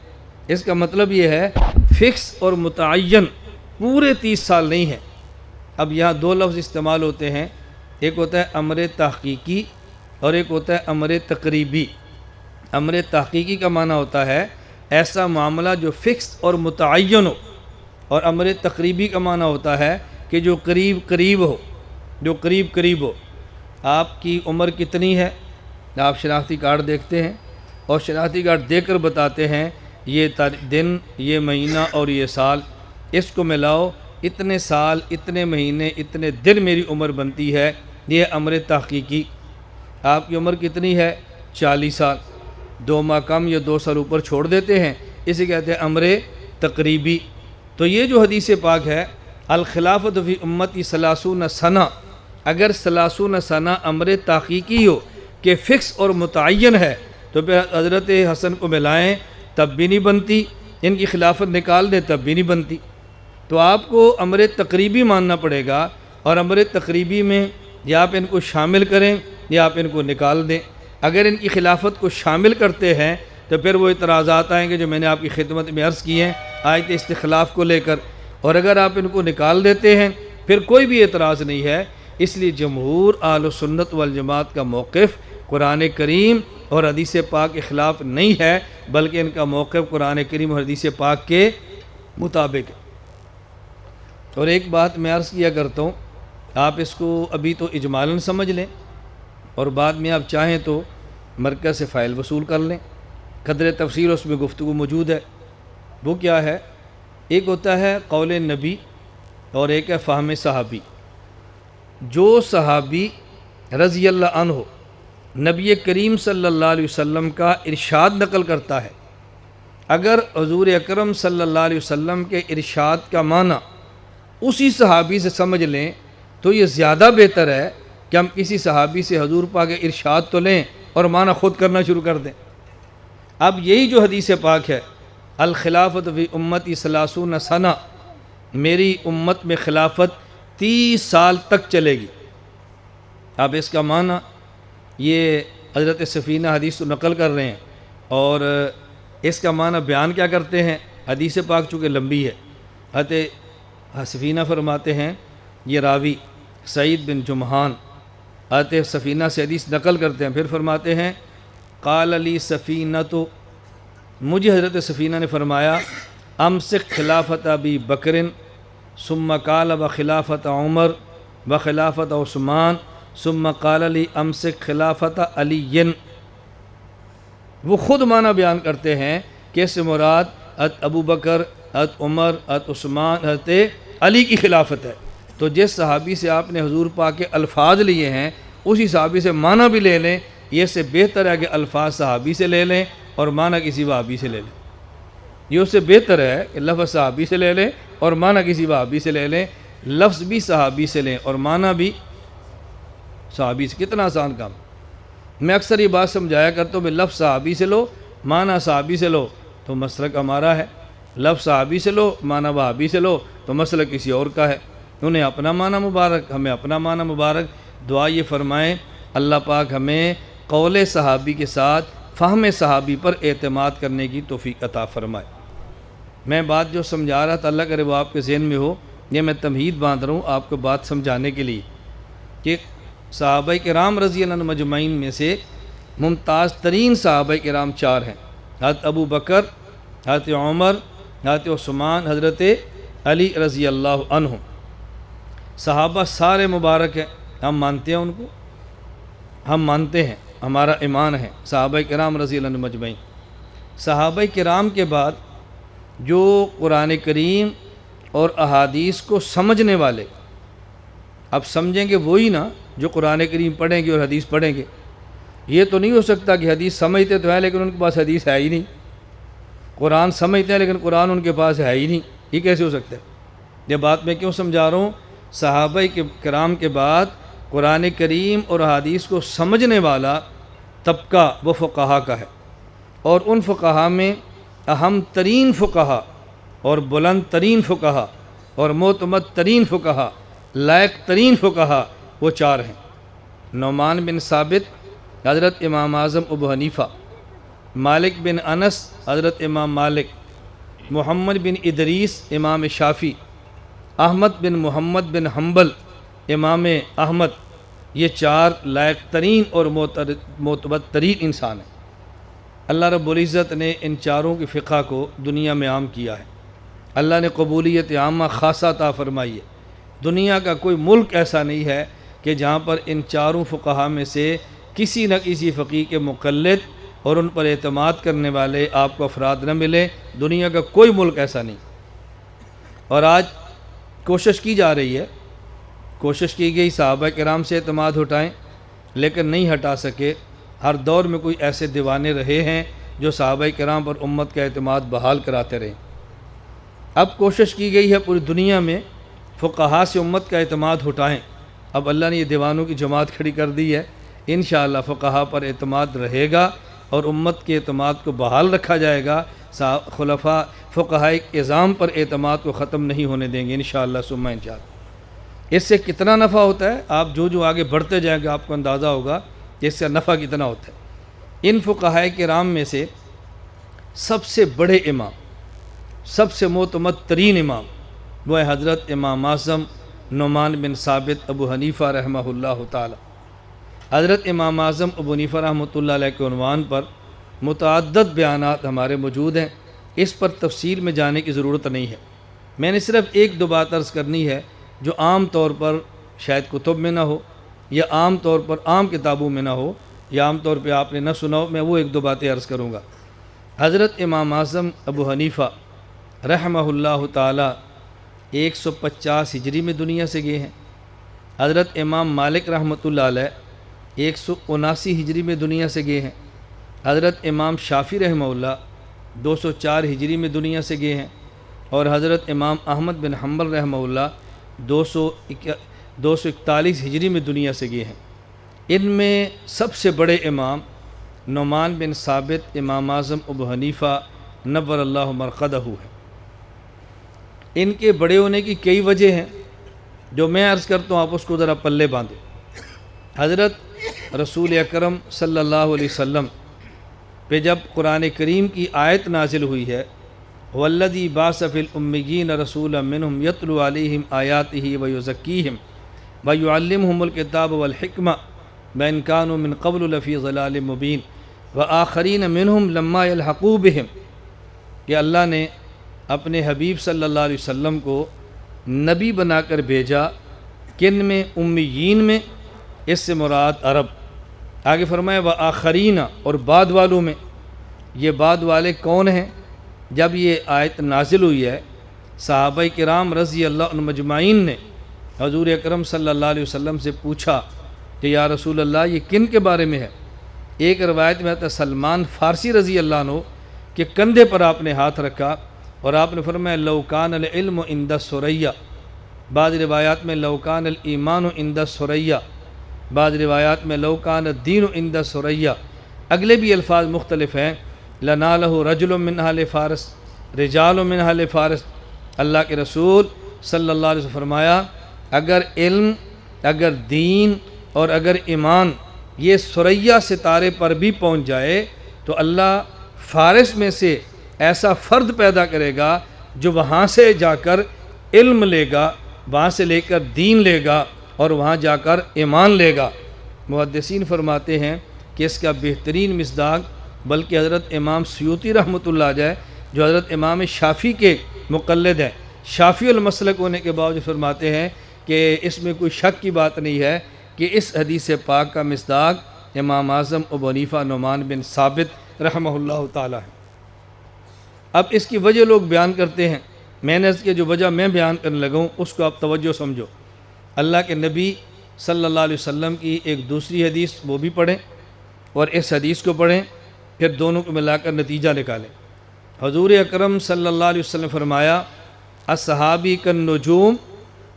اس کا مطلب یہ ہے فکس اور متعین پورے 30 سال نہیں ہے، اب یہاں دو لفظ استعمال ہوتے ہیں، ایک ہوتا ہے امر تحقیقی اور ایک ہوتا ہے امر تقریبی۔ امر تحقیقی کا معنی ہوتا ہے ایسا معاملہ جو فکس اور متعین ہو، اور امر تقریبی کا معنی ہوتا ہے کہ جو قریب قریب ہو، جو قریب قریب ہو۔ آپ کی عمر کتنی ہے، آپ شناختی کارڈ دیکھتے ہیں اور شناختی کارڈ دے کر بتاتے ہیں یہ دن، یہ مہینہ اور یہ سال، اس کو ملاؤ، اتنے سال، اتنے مہینے، اتنے دن میری عمر بنتی ہے، یہ امر تحقیقی۔ آپ کی عمر کتنی ہے، 40 سال، 2 ماہ کم یا 2 سال اوپر چھوڑ دیتے ہیں، اسے کہتے ہیں امر تقریبی۔ تو یہ جو حدیث پاک ہے الخلافت فی امتی 30 سنہ، اگر 30 سنہ امر تحقیقی ہو کہ فکس اور متعین ہے تو پھر حضرت حسن کو ملائیں تب بھی نہیں بنتی، ان کی خلافت نکال دیں تب بھی نہیں بنتی۔ تو آپ کو امر تقریبی ماننا پڑے گا، اور امر تقریبی میں یا آپ ان کو شامل کریں یا آپ ان کو نکال دیں۔ اگر ان کی خلافت کو شامل کرتے ہیں تو پھر وہ اعتراضات آئیں گے جو میں نے آپ کی خدمت میں عرض کی ہیں آیت استخلاف کو لے کر، اور اگر آپ ان کو نکال دیتے ہیں پھر کوئی بھی اعتراض نہیں ہے۔ اس لیے جمہور اہل سنت والجماعت کا موقف قرآن کریم اور حدیث پاک کے خلاف نہیں ہے، بلکہ ان کا موقف قرآن کریم اور حدیث پاک کے مطابق ہے۔ اور ایک بات میں عرض کیا کرتا ہوں، آپ اس کو ابھی تو اجمالاً سمجھ لیں، اور بعد میں آپ چاہیں تو مرکز سے فائل وصول کر لیں، قدر تفسیر اس میں گفتگو موجود ہے۔ وہ کیا ہے، ایک ہوتا ہے قول نبی اور ایک ہے فہم صحابی۔ جو صحابی رضی اللہ عنہ نبی کریم صلی اللہ علیہ وسلم کا ارشاد نقل کرتا ہے، اگر حضور اکرم صلی اللہ علیہ وسلم کے ارشاد کا معنی اسی صحابی سے سمجھ لیں تو یہ زیادہ بہتر ہے کہ ہم کسی صحابی سے حضور پاک کے ارشاد تو لیں اور معنی خود کرنا شروع کر دیں۔ اب یہی جو حدیث پاک ہے الخلافت فی امتی 30 سنہ، میری امت میں خلافت 30 سال تک چلے گی۔ اب اس کا معنی یہ حضرت سفینہ حدیث تو نقل کر رہے ہیں، اور اس کا معنی بیان کیا کرتے ہیں، حدیث پاک چونکہ لمبی ہے، حضرت سفینہ فرماتے ہیں، یہ راوی سعید بن جمحان حضرت سفینہ سے حدیث نقل کرتے ہیں، پھر فرماتے ہیں قال علی سفینہ، تو مجھے حضرت سفینہ نے فرمایا امسک خلافت ابی بکر ثم قال بخلافت عمر بخلافت عثمان ثم قال علی امسک خلافت علی۔ وہ خود معنی بیان کرتے ہیں کہ اس سے مراد حضرت ابو بکر، حضرت عمر، حضرت عثمان، حضرت علی کی خلافت ہے۔ تو جس صحابی سے آپ نے حضور پاک کے الفاظ لیے ہیں اسی صحابی سے معنی بھی لے لیں، یہ سے بہتر ہے کہ الفاظ صحابی سے لے لیں اور معنی کسی وہابی سے لے لیں۔ یہ اس سے بہتر ہے کہ لفظ صحابی سے لے لیں اور معنی کسی وہابی سے لے لیں، لفظ بھی صحابی سے لیں اور معنی بھی صحابی سے۔ کتنا آسان کام۔ میں اکثر یہ بات سمجھایا کرتا ہوں کہ لفظ صحابی سے لو، معنی صحابی سے لو تو مسلک ہمارا ہے، لفظ صحابی سے لو، معنی وہابی سے لو تو مسلک کسی اور کا ہے۔ انہیں اپنا معنی مبارک، ہمیں اپنا معنی مبارک۔ دعا یہ فرمائیں اللہ پاک ہمیں قول صحابی کے ساتھ فہم صحابی پر اعتماد کرنے کی توفیق عطا فرمائے۔ میں بات جو سمجھا رہا تھا اللہ کرے وہ آپ کے ذہن میں ہو، یہ میں تمہید باندھ رہا ہوں آپ کو بات سمجھانے کے لیے کہ صحابہ کرام رضی اللہ عنہ مجمعین میں سے ممتاز ترین صحابہ کرام 4 ہیں، حضرت ابو بکر، حضرت عمر، حضرت عثمان، حضرت علی رضی اللہ عنہ۔ صحابہ سارے مبارک ہیں، ہم مانتے ہیں ان کو، ہم مانتے ہیں، ہمارا ایمان ہے صحابہ کرام رضی اللہ عنہ مجمعین۔ صحابہ کرام کے بعد جو قرآن کریم اور احادیث کو سمجھنے والے، اب سمجھیں گے وہی نا جو قرآن کریم پڑھیں گے اور حدیث پڑھیں گے۔ یہ تو نہیں ہو سکتا کہ حدیث سمجھتے تو ہیں لیکن ان کے پاس حدیث ہے ہی نہیں، قرآن سمجھتے ہیں لیکن قرآن ان کے پاس ہے ہی نہیں، یہ کیسے ہو سکتا ہے؟ یہ بات میں کیوں سمجھا رہا ہوں؟ صحابہ کرام کے بعد قرآن کریم اور احادیث کو سمجھنے والا طبقہ وہ فقہا کا ہے، اور ان فقہا میں اہم ترین فقہا اور بلند ترین فقہا اور معتمد ترین فقہا، لائق ترین فقہا وہ 4 ہیں۔ نعمان بن ثابت حضرت امام اعظم ابو حنیفہ، مالک بن انس حضرت امام مالک، محمد بن ادریس امام شافعی، احمد بن محمد بن حنبل، امام احمد، یہ 4 لائق ترین اور معتبر ترین انسان ہیں۔ اللہ رب العزت نے ان چاروں کی فقہ کو دنیا میں عام کیا ہے۔ اللہ نے قبولیت عامہ خاصہ عطا فرمائی ہے۔ دنیا کا کوئی ملک ایسا نہیں ہے کہ جہاں پر ان چاروں فقہا میں سے کسی نہ کسی فقیہ کے مقلد اور ان پر اعتماد کرنے والے آپ کو افراد نہ ملے۔ دنیا کا کوئی ملک ایسا نہیں۔ اور آج کوشش کی جا رہی ہے، کوشش کی گئی صحابہ کرام سے اعتماد ہٹائیں، لیکن نہیں ہٹا سکے۔ ہر دور میں کوئی ایسے دیوانے رہے ہیں جو صحابہ کرام پر امت کا اعتماد بحال کراتے رہے۔ اب کوشش کی گئی ہے پوری دنیا میں فقہا سے امت کا اعتماد ہٹائیں۔ اب اللہ نے یہ دیوانوں کی جماعت کھڑی کر دی ہے۔ انشاءاللہ فقہا پر اعتماد رہے گا اور امت کے اعتماد کو بحال رکھا جائے گا۔ خلفاء فقہاء اعظام پر اعتماد کو ختم نہیں ہونے دیں گے انشاءاللہ ثم انشاءاللہ۔ اس سے کتنا نفع ہوتا ہے، آپ جو آگے بڑھتے جائیں گے آپ کو اندازہ ہوگا کہ اس سے نفع کتنا ہوتا ہے۔ ان فقہاء کرام میں سے سب سے بڑے امام، سب سے معتمد ترین امام وہ ہے حضرت امام اعظم نعمان بن ثابت ابو حنیفہ رحمہ اللہ تعالی۔ حضرت امام اعظم ابو حنیفہ رحمۃ اللہ علیہ کے عنوان پر متعدد بیانات ہمارے موجود ہیں، اس پر تفصیل میں جانے کی ضرورت نہیں ہے۔ میں نے صرف ایک دو بات عرض کرنی ہے جو عام طور پر شاید کتب میں نہ ہو، یا عام طور پر عام کتابوں میں نہ ہو، یا عام طور پہ آپ نے نہ سنا ہو۔ میں وہ ایک دو باتیں عرض کروں گا۔ حضرت امام اعظم ابو حنیفہ رحمہ اللہ تعالی 150 ہجری میں دنیا سے گئے ہیں۔ حضرت امام مالک رحمۃ اللہ علیہ 179 ہجری میں دنیا سے گئے ہیں۔ حضرت امام شافعی رحمہ اللہ 204 ہجری میں دنیا سے گئے ہیں، اور حضرت امام احمد بن حنبل رحمہ اللہ 241 ہجری میں دنیا سے گئے ہیں۔ ان میں سب سے بڑے امام نعمان بن ثابت امام اعظم ابو حنیفہ نور اللہ مرقدہ ہے۔ ان کے بڑے ہونے کی کئی وجہ ہیں، جو میں عرض کرتا ہوں آپ اس کو ذرا پلے باندھیں۔ حضرت رسول اکرم صلی اللہ علیہ وسلم پہ جب قرآن کریم کی آیت نازل ہوئی ہے، والذی بعث فی الامیین رسولا منہم یتلو علیہم آیاتہ ویزکیہم ویعلمہم الکتاب والحکمہ وإن کانوا من قبل لفی ضلال مبین وآخرین منہم لما یلحقوا بہم، کہ اللہ نے اپنے حبیب صلی اللہ علیہ وسلم کو نبی بنا کر بھیجا، کن میں؟ امیین میں، اس سے مراد عرب۔ آگے فرمایا وآخرین، اور بعد والوں میں۔ یہ بعد والے کون ہیں؟ جب یہ آیت نازل ہوئی ہے، صحابہ کرام رضی اللہ عنہم مجمعین نے حضور اکرم صلی اللہ علیہ وسلم سے پوچھا کہ یا رسول اللہ یہ کن کے بارے میں ہے؟ ایک روایت میں آتا ہے سلمان فارسی رضی اللہ عنہ کے کندھے پر آپ نے ہاتھ رکھا اور آپ نے فرمایا لو کان العلم عند الثریہ، بعض روایات میں لو کان الایمان عند الثریہ، بعض روایات میں لو کان الدین عند الثریہ، اگلے بھی الفاظ مختلف ہیں۔ لنالہ رجل من اہل فارس، رجال من اہل فارس۔ اللہ کے رسول صلی اللہ علیہ وسلم فرمایا اگر علم، اگر دین اور اگر ایمان یہ ثریہ ستارے پر بھی پہنچ جائے تو اللہ فارس میں سے ایسا فرد پیدا کرے گا جو وہاں سے جا کر علم لے گا، وہاں سے لے کر دین لے گا اور وہاں جا کر ایمان لے گا۔ محدثین فرماتے ہیں کہ اس کا بہترین مصداق بلکہ حضرت امام سیوطی رحمۃ اللہ علیہ جو حضرت امام شافعی کے مقلد ہیں، شافعی المسلک ہونے کے باوجود فرماتے ہیں کہ اس میں کوئی شک کی بات نہیں ہے کہ اس حدیث پاک کا مصداق امام اعظم ابو حنیفہ نعمان بن ثابت رحمہ اللہ تعالی ہے۔ اب اس کی وجہ لوگ بیان کرتے ہیں، میں نے اس کی جو وجہ میں بیان کرنے لگا ہوں اس کو آپ توجہ سمجھو۔ اللہ کے نبی صلی اللہ علیہ وسلم کی ایک دوسری حدیث وہ بھی پڑھیں اور اس حدیث کو پڑھیں، پھر دونوں کو ملا کر نتیجہ نکالیں۔ حضور اکرم صلی اللہ علیہ وسلم فرمایا اصحابی کالنجوم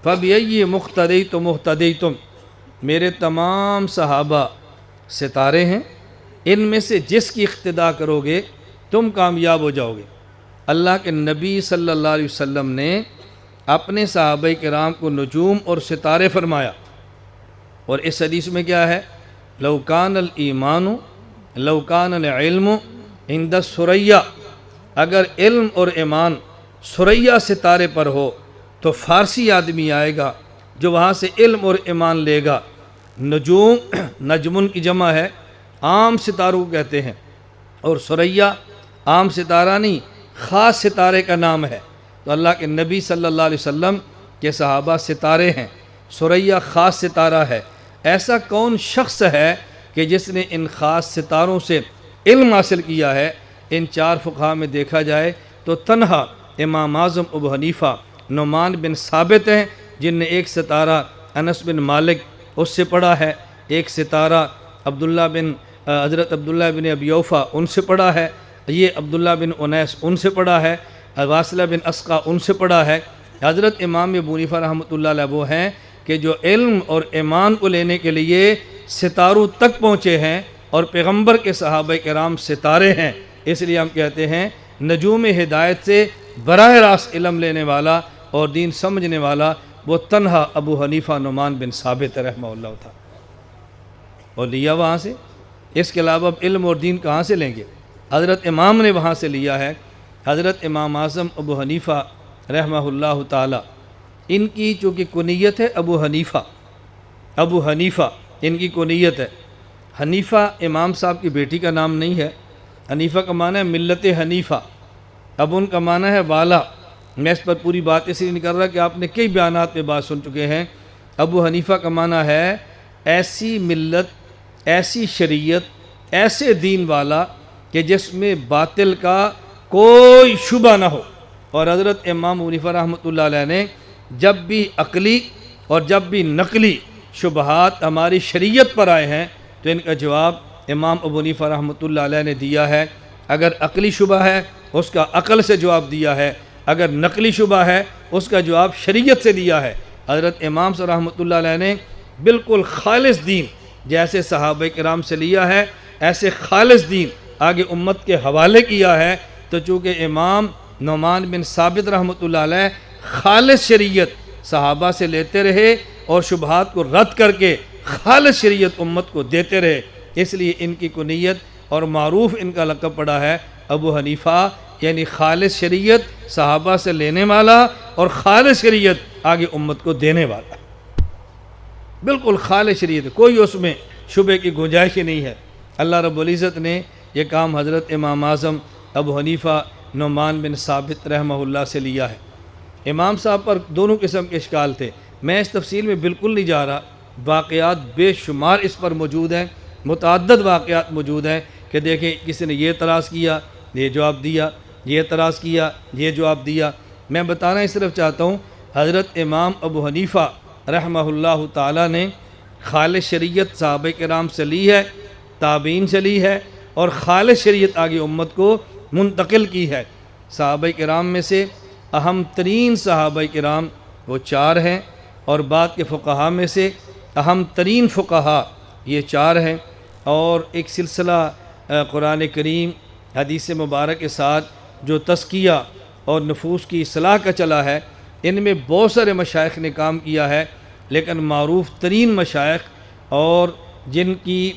فبأی مقتدیتم مہتدیتم، میرے تمام صحابہ ستارے ہیں، ان میں سے جس کی اقتداء کرو گے تم کامیاب ہو جاؤ گے۔ اللہ کے نبی صلی اللہ علیہ وسلم نے اپنے صحابہ کرام کو نجوم اور ستارے فرمایا، اور اس حدیث میں کیا ہے؟ لو کان الایمان لو کان العلم عند الثریہ، اگر علم اور ایمان ثریہ ستارے پر ہو تو فارسی آدمی آئے گا جو وہاں سے علم اور ایمان لے گا۔ نجوم نجمن کی جمع ہے، عام ستاروں کو کہتے ہیں، اور ثریا عام ستارہ نہیں، خاص ستارے کا نام ہے۔ تو اللہ کے نبی صلی اللہ علیہ وسلم کے صحابہ ستارے ہیں، ثریا خاص ستارہ ہے۔ ایسا کون شخص ہے کہ جس نے ان خاص ستاروں سے علم حاصل کیا ہے؟ ان چار فقہا میں دیکھا جائے تو تنہا امام اعظم ابو حنیفہ نعمان بن ثابت ہیں، جن نے ایک ستارہ انس بن مالک اس سے پڑھا ہے، ایک ستارہ حضرت عبداللہ بن ابی اوفا ان سے پڑھا ہے، یہ عبداللہ بن انیس ان سے پڑھا ہے، واصلہ بن اسقا ان سے پڑھا ہے۔ حضرت امام ابو حنیفہ رحمۃ اللہ علیہ وہ ہیں کہ جو علم اور ایمان کو لینے کے لیے ستاروں تک پہنچے ہیں، اور پیغمبر کے صحابہ کرام ستارے ہیں، اس لیے ہم کہتے ہیں نجوم ہدایت سے براہ راست علم لینے والا اور دین سمجھنے والا وہ تنہا ابو حنیفہ نعمان بن ثابت رحمہ اللہ تعالی، اور لیا وہاں سے۔ اس کے علاوہ اب علم اور دین کہاں سے لیں گے؟ حضرت امام نے وہاں سے لیا ہے۔ حضرت امام اعظم ابو حنیفہ رحمہ اللہ تعالی، ان کی چونکہ کنیت ہے ابو حنیفہ ان کی کنیت ہے۔ حنیفہ امام صاحب کی بیٹی کا نام نہیں ہے، حنیفہ کا معنی ہے ملت حنیفہ، اب ان کا معنی ہے والا۔ میں اس پر پوری بات اس لیے نہیں کر رہا کہ آپ نے کئی بیانات میں بات سن چکے ہیں۔ ابو حنیفہ کا معنی ہے ایسی ملت، ایسی شریعت، ایسے دین والا کہ جس میں باطل کا کوئی شبہ نہ ہو۔ اور حضرت امام ابو حنیفہ رحمۃ اللہ علیہ نے جب بھی عقلی اور جب بھی نقلی شبہات ہماری شریعت پر آئے ہیں تو ان کا جواب امام ابو حنیفہ رحمۃ اللہ علیہ نے دیا ہے۔ اگر عقلی شبہ ہے اس کا عقل سے جواب دیا ہے، اگر نقلی شبہ ہے اس کا جواب شریعت سے دیا ہے۔ حضرت امام صلی رحمۃ اللہ علیہ نے بالکل خالص دین جیسے صحابہ کرام سے لیا ہے، ایسے خالص دین آگے امت کے حوالے کیا ہے۔ تو چونکہ امام نعمان بن ثابت رحمۃ اللہ علیہ خالص شریعت صحابہ سے لیتے رہے اور شبہات کو رد کر کے خالص شریعت امت کو دیتے رہے، اس لیے ان کی کنیت اور معروف ان کا لقب پڑا ہے ابو حنیفہ، یعنی خالص شریعت صحابہ سے لینے والا اور خالص شریعت آگے امت کو دینے والا، بالکل خالص شریعت، کوئی اس میں شبہ کی گنجائش ہی نہیں ہے۔ اللہ رب العزت نے یہ کام حضرت امام اعظم ابو حنیفہ نعمان بن ثابت رحمہ اللہ سے لیا ہے۔ امام صاحب پر دونوں قسم کے اشکال تھے، میں اس تفصیل میں بالکل نہیں جا رہا، واقعات بے شمار اس پر موجود ہیں، متعدد واقعات موجود ہیں کہ دیکھیں کسی نے یہ اعتراض کیا یہ جواب دیا، یہ اعتراض کیا یہ جواب دیا۔ میں بتانا ہی صرف چاہتا ہوں حضرت امام ابو حنیفہ رحمہ اللہ تعالی نے خالص شریعت صحابہ کرام سے لی ہے، تابعین سے لی ہے، اور خالص شریعت آگے امت کو منتقل کی ہے۔ صحابہ کرام میں سے اہم ترین صحابہ کرام وہ چار ہیں، اور بعد کے فقہا میں سے اہم ترین فقہا یہ چار ہیں، اور ایک سلسلہ قرآن کریم حدیث مبارک کے ساتھ جو تزکیہ اور نفوس کی اصلاح کا چلا ہے، ان میں بہت سارے مشائخ نے کام کیا ہے، لیکن معروف ترین مشائخ اور جن کی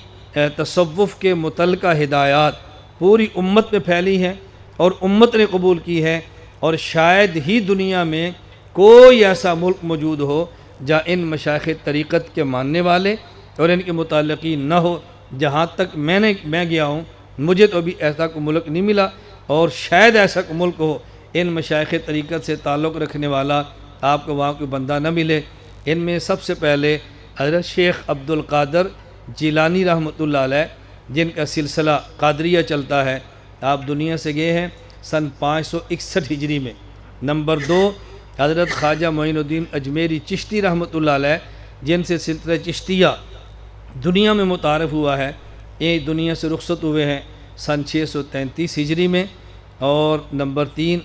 تصوف کے متعلقہ ہدایات پوری امت میں پھیلی ہیں اور امت نے قبول کی ہے، اور شاید ہی دنیا میں کوئی ایسا ملک موجود ہو جہاں ان مشائخ طریقت کے ماننے والے اور ان کے متعلقین نہ ہو۔ جہاں تک میں گیا ہوں مجھے تو ابھی ایسا کوئی ملک نہیں ملا، اور شاید ایسا کوئی ملک ہو ان مشائخ طریقت سے تعلق رکھنے والا آپ کو وہاں کوئی بندہ نہ ملے۔ ان میں سب سے پہلے حضرت شیخ عبد القادر جیلانی رحمۃ اللہ علیہ، جن کا سلسلہ قادریہ چلتا ہے، آپ دنیا سے گئے ہیں سن 561 ہجری میں۔ نمبر 2 حضرت خواجہ معین الدین اجمیری چشتی رحمۃ اللہ علیہ، جن سے سلسلہ چشتیہ دنیا میں متعارف ہوا ہے، یہ دنیا سے رخصت ہوئے ہیں سن 633 ہجری میں۔ اور نمبر 3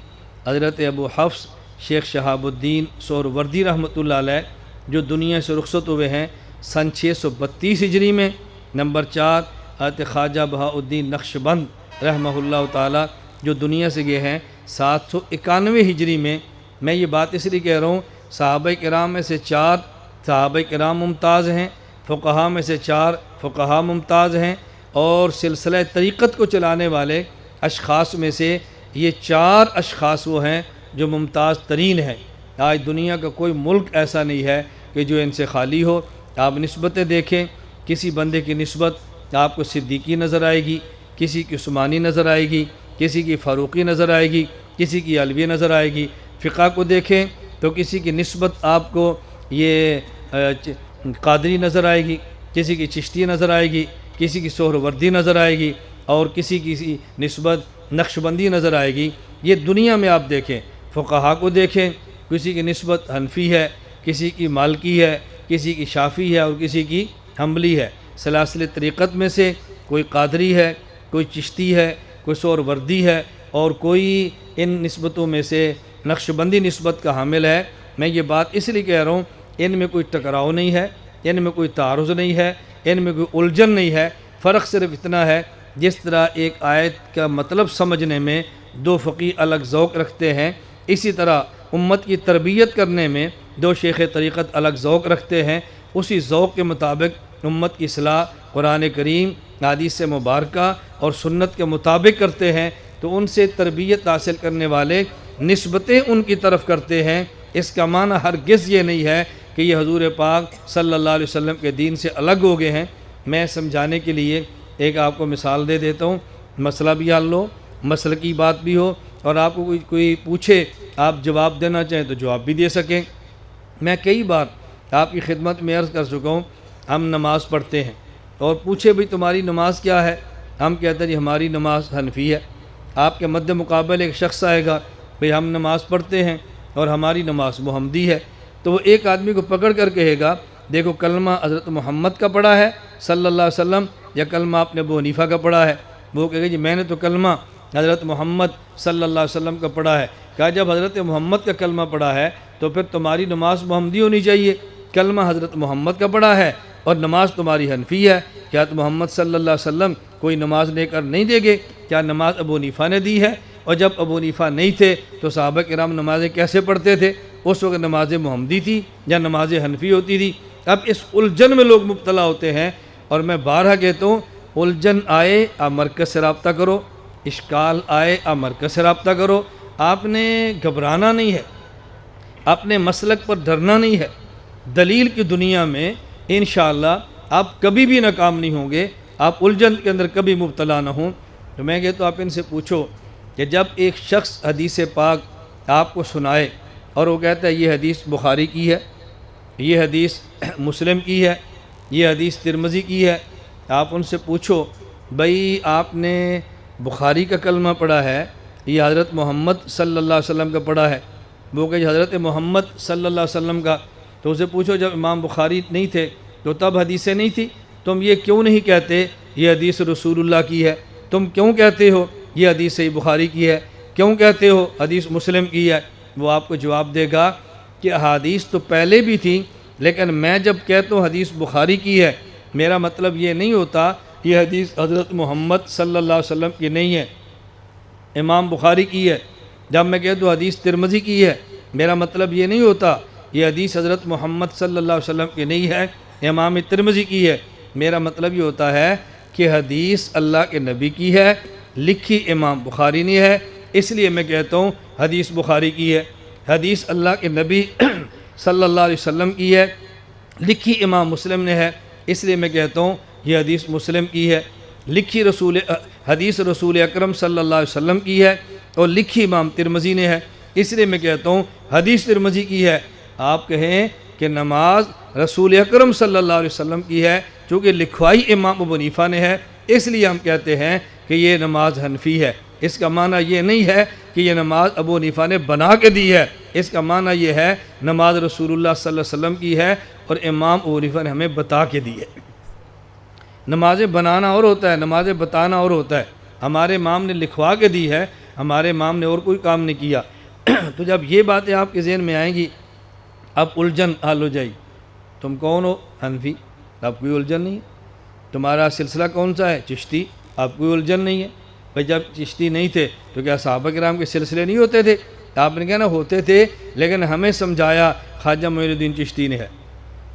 حضرت ابو حفص شیخ شہاب الدین سہروردی رحمۃ اللہ علیہ، جو دنیا سے رخصت ہوئے ہیں سن 632 ہجری میں۔ نمبر 4 حضرت خواجہ بہاء الدین نقشبند رحمہ اللہ تعالی، جو دنیا سے گئے ہیں 791 ہجری میں۔ میں یہ بات اس لیے کہہ رہا ہوں، صحابہ کرام میں سے 4 صحابہ کرام ممتاز ہیں، فقہا میں سے 4 فقہا ممتاز ہیں، اور سلسلہ طریقت کو چلانے والے اشخاص میں سے یہ 4 اشخاص وہ ہیں جو ممتاز ترین ہیں۔ آج دنیا کا کوئی ملک ایسا نہیں ہے کہ جو ان سے خالی ہو۔ آپ نسبتیں دیکھیں، کسی بندے کی نسبت آپ کو صدیقی نظر آئے گی، کسی کی عثمانی نظر آئے گی، کسی کی فاروقی نظر آئے گی، کسی کی علوی نظر آئے گی۔ فقہ کو دیکھیں تو کسی کی نسبت آپ کو یہ قادری نظر آئے گی، کسی کی چشتی نظر آئے گی، کسی کی سہروردی نظر آئے گی، اور کسی کی نسبت نقشبندی نظر آئے گی۔ یہ دنیا میں آپ دیکھیں، فقہا کو دیکھیں، کسی کی نسبت حنفی ہے، کسی کی مالکی ہے، کسی کی شافعی ہے، اور کسی کی حنبلی ہے۔ سلاسل طریقت میں سے کوئی قادری ہے، کوئی چشتی ہے، کوئی سہروردی ہے، اور کوئی ان نسبتوں میں سے نقشبندی نسبت کا حامل ہے۔ میں یہ بات اس لیے کہہ رہا ہوں، ان میں کوئی ٹکراؤ نہیں ہے، ان میں کوئی تعارض نہیں ہے، ان میں کوئی الجھن نہیں ہے۔ فرق صرف اتنا ہے، جس طرح ایک آیت کا مطلب سمجھنے میں دو فقی الگ ذوق رکھتے ہیں، اسی طرح امت کی تربیت کرنے میں دو شیخ طریقت الگ ذوق رکھتے ہیں۔ اسی ذوق کے مطابق امت کی اصلاح قرآن کریم، حدیث مبارکہ اور سنت کے مطابق کرتے ہیں، تو ان سے تربیت حاصل کرنے والے نسبتیں ان کی طرف کرتے ہیں۔ اس کا معنی ہرگز یہ نہیں ہے کہ یہ حضور پاک صلی اللہ علیہ وسلم کے دین سے الگ ہو گئے ہیں۔ میں سمجھانے کے لیے ایک آپ کو مثال دے دیتا ہوں، مسئلہ بھی حل ہو، مسئلہ کی بات بھی ہو، اور آپ کو کوئی پوچھے آپ جواب دینا چاہیں تو جواب بھی دے سکیں۔ میں کئی بار آپ کی خدمت میں عرض کر چکا ہوں، ہم نماز پڑھتے ہیں اور پوچھے بھئی تمہاری نماز کیا ہے، ہم کہتے ہیں جی ہماری نماز حنفی ہے۔ آپ کے مد مقابل ایک شخص آئے گا، بھئی ہم نماز پڑھتے ہیں اور ہماری نماز محمدی ہے، تو وہ ایک آدمی کو پکڑ کر کہے گا دیکھو کلمہ حضرت محمد کا پڑھا ہے صلی اللہ علیہ وسلم، یا کلمہ آپ نے ابو حنیفہ کا پڑھا ہے؟ وہ کہے گا جی میں نے تو کلمہ حضرت محمد صلی اللہ علیہ وسلم کا پڑھا ہے۔ کہا جب حضرت محمد کا کلمہ پڑھا ہے تو پھر تمہاری نماز محمدی ہونی چاہیے۔ کلمہ حضرت محمد کا پڑھا ہے اور نماز تمہاری حنفی ہے، کیا تو محمد صلی اللہ علیہ وسلم کوئی نماز لے کر نہیں دے گے؟ کیا نماز ابو حنیفہ نے دی ہے؟ اور جب ابو حنیفہ نہیں تھے تو صحابہ کرام نمازیں کیسے پڑھتے تھے؟ اس وقت نماز محمدی تھی یا نماز حنفی ہوتی تھی؟ اب اس الجھن میں لوگ مبتلا ہوتے ہیں، اور میں بارہا کہتا ہوں الجھن آئے آپ مرکز سے رابطہ کرو، اشکال آئے آپ مرکز سے رابطہ کرو۔ آپ نے گھبرانا نہیں ہے، اپنے مسلک پر ڈرنا نہیں ہے۔ دلیل کی دنیا میں انشاءاللہ آپ کبھی بھی ناکام نہیں ہوں گے، آپ الجھن کے اندر کبھی مبتلا نہ ہوں۔ تو میں کہتا ہوں آپ ان سے پوچھو کہ جب ایک شخص حدیث پاک آپ کو سنائے اور وہ کہتا ہے یہ حدیث بخاری کی ہے، یہ حدیث مسلم کی ہے، یہ حدیث ترمذی کی ہے، آپ ان سے پوچھو بھئی آپ نے بخاری کا کلمہ پڑھا ہے، یہ حضرت محمد صلی اللہ علیہ وسلم کا پڑھا ہے؟ وہ کہ حضرت محمد صلی اللہ علیہ وسلم کا، تو اسے پوچھو جب امام بخاری نہیں تھے تو تب حدیثیں نہیں تھی، تم یہ کیوں نہیں کہتے یہ حدیث رسول اللہ کی ہے؟ تم کیوں کہتے ہو یہ حدیث صحیح بخاری کی ہے؟ کیوں کہتے ہو حدیث مسلم کی ہے؟ وہ آپ کو جواب دے گا کہ احادیث تو پہلے بھی تھیں، لیکن میں جب کہتا ہوں حدیث بخاری کی ہے، میرا مطلب یہ نہیں ہوتا یہ حدیث حضرت محمد صلی اللہ علیہ وسلم کی نہیں ہے، امام بخاری کی ہے۔ جب میں کہتا ہوں حدیث ترمذی کی ہے، میرا مطلب یہ نہیں ہوتا یہ حدیث حضرت محمد صلی اللہ علیہ وسلم کی نہیں ہے، امام ترمذی کی ہے۔ میرا مطلب یہ ہوتا ہے کہ حدیث اللہ کے نبی کی ہے، لکھی امام بخاری نے ہے، اس لیے میں کہتا ہوں حدیث بخاری کی ہے۔ حدیث اللہ کے نبی صلی اللہ علیہ وسلم کی ہے، لکھی امام مسلم نے ہے، اس لیے میں کہتا ہوں یہ حدیث مسلم کی ہے۔ لکھی حدیث رسول اکرم صلی اللہ علیہ وسلم کی ہے اور لکھی امام ترمذی نے ہے، اس لیے میں کہتا ہوں حدیث ترمذی کی ہے۔ آپ کہیں کہ نماز رسول اکرم صلی اللہ علیہ وسلم کی ہے، چونکہ لکھوائی امام ابو حنیفہ نے ہے، اس لیے ہم کہتے ہیں کہ یہ نماز حنفی ہے۔ اس کا معنی یہ نہیں ہے کہ یہ نماز ابو حنیفہ نے بنا کے دی ہے، اس کا معنی یہ ہے نماز رسول اللہ صلی اللہ علیہ وسلم کی ہے اور امام ابو حنیفہ نے ہمیں بتا کے دی ہے۔ نمازیں بنانا اور ہوتا ہے، نمازیں بتانا اور ہوتا ہے۔ ہمارے امام نے لکھوا کے دی ہے، ہمارے امام نے اور کوئی کام نہیں کیا۔ تو جب یہ باتیں آپ کے ذہن میں آئیں گی، اب الجھن حل ہو جائے گی۔ تم کون ہو؟ حنفی، اب کوئی الجھن نہیں ہے۔ تمہارا سلسلہ کون سا ہے؟ چشتی، اب کوئی الجھن نہیں ہے۔ بھائی جب چشتی نہیں تھے تو کیا صحابہ کرام کے سلسلے نہیں ہوتے تھے؟ آپ نے کہا نا ہوتے تھے، لیکن ہمیں سمجھایا خواجہ معین الدین چشتی نے ہے۔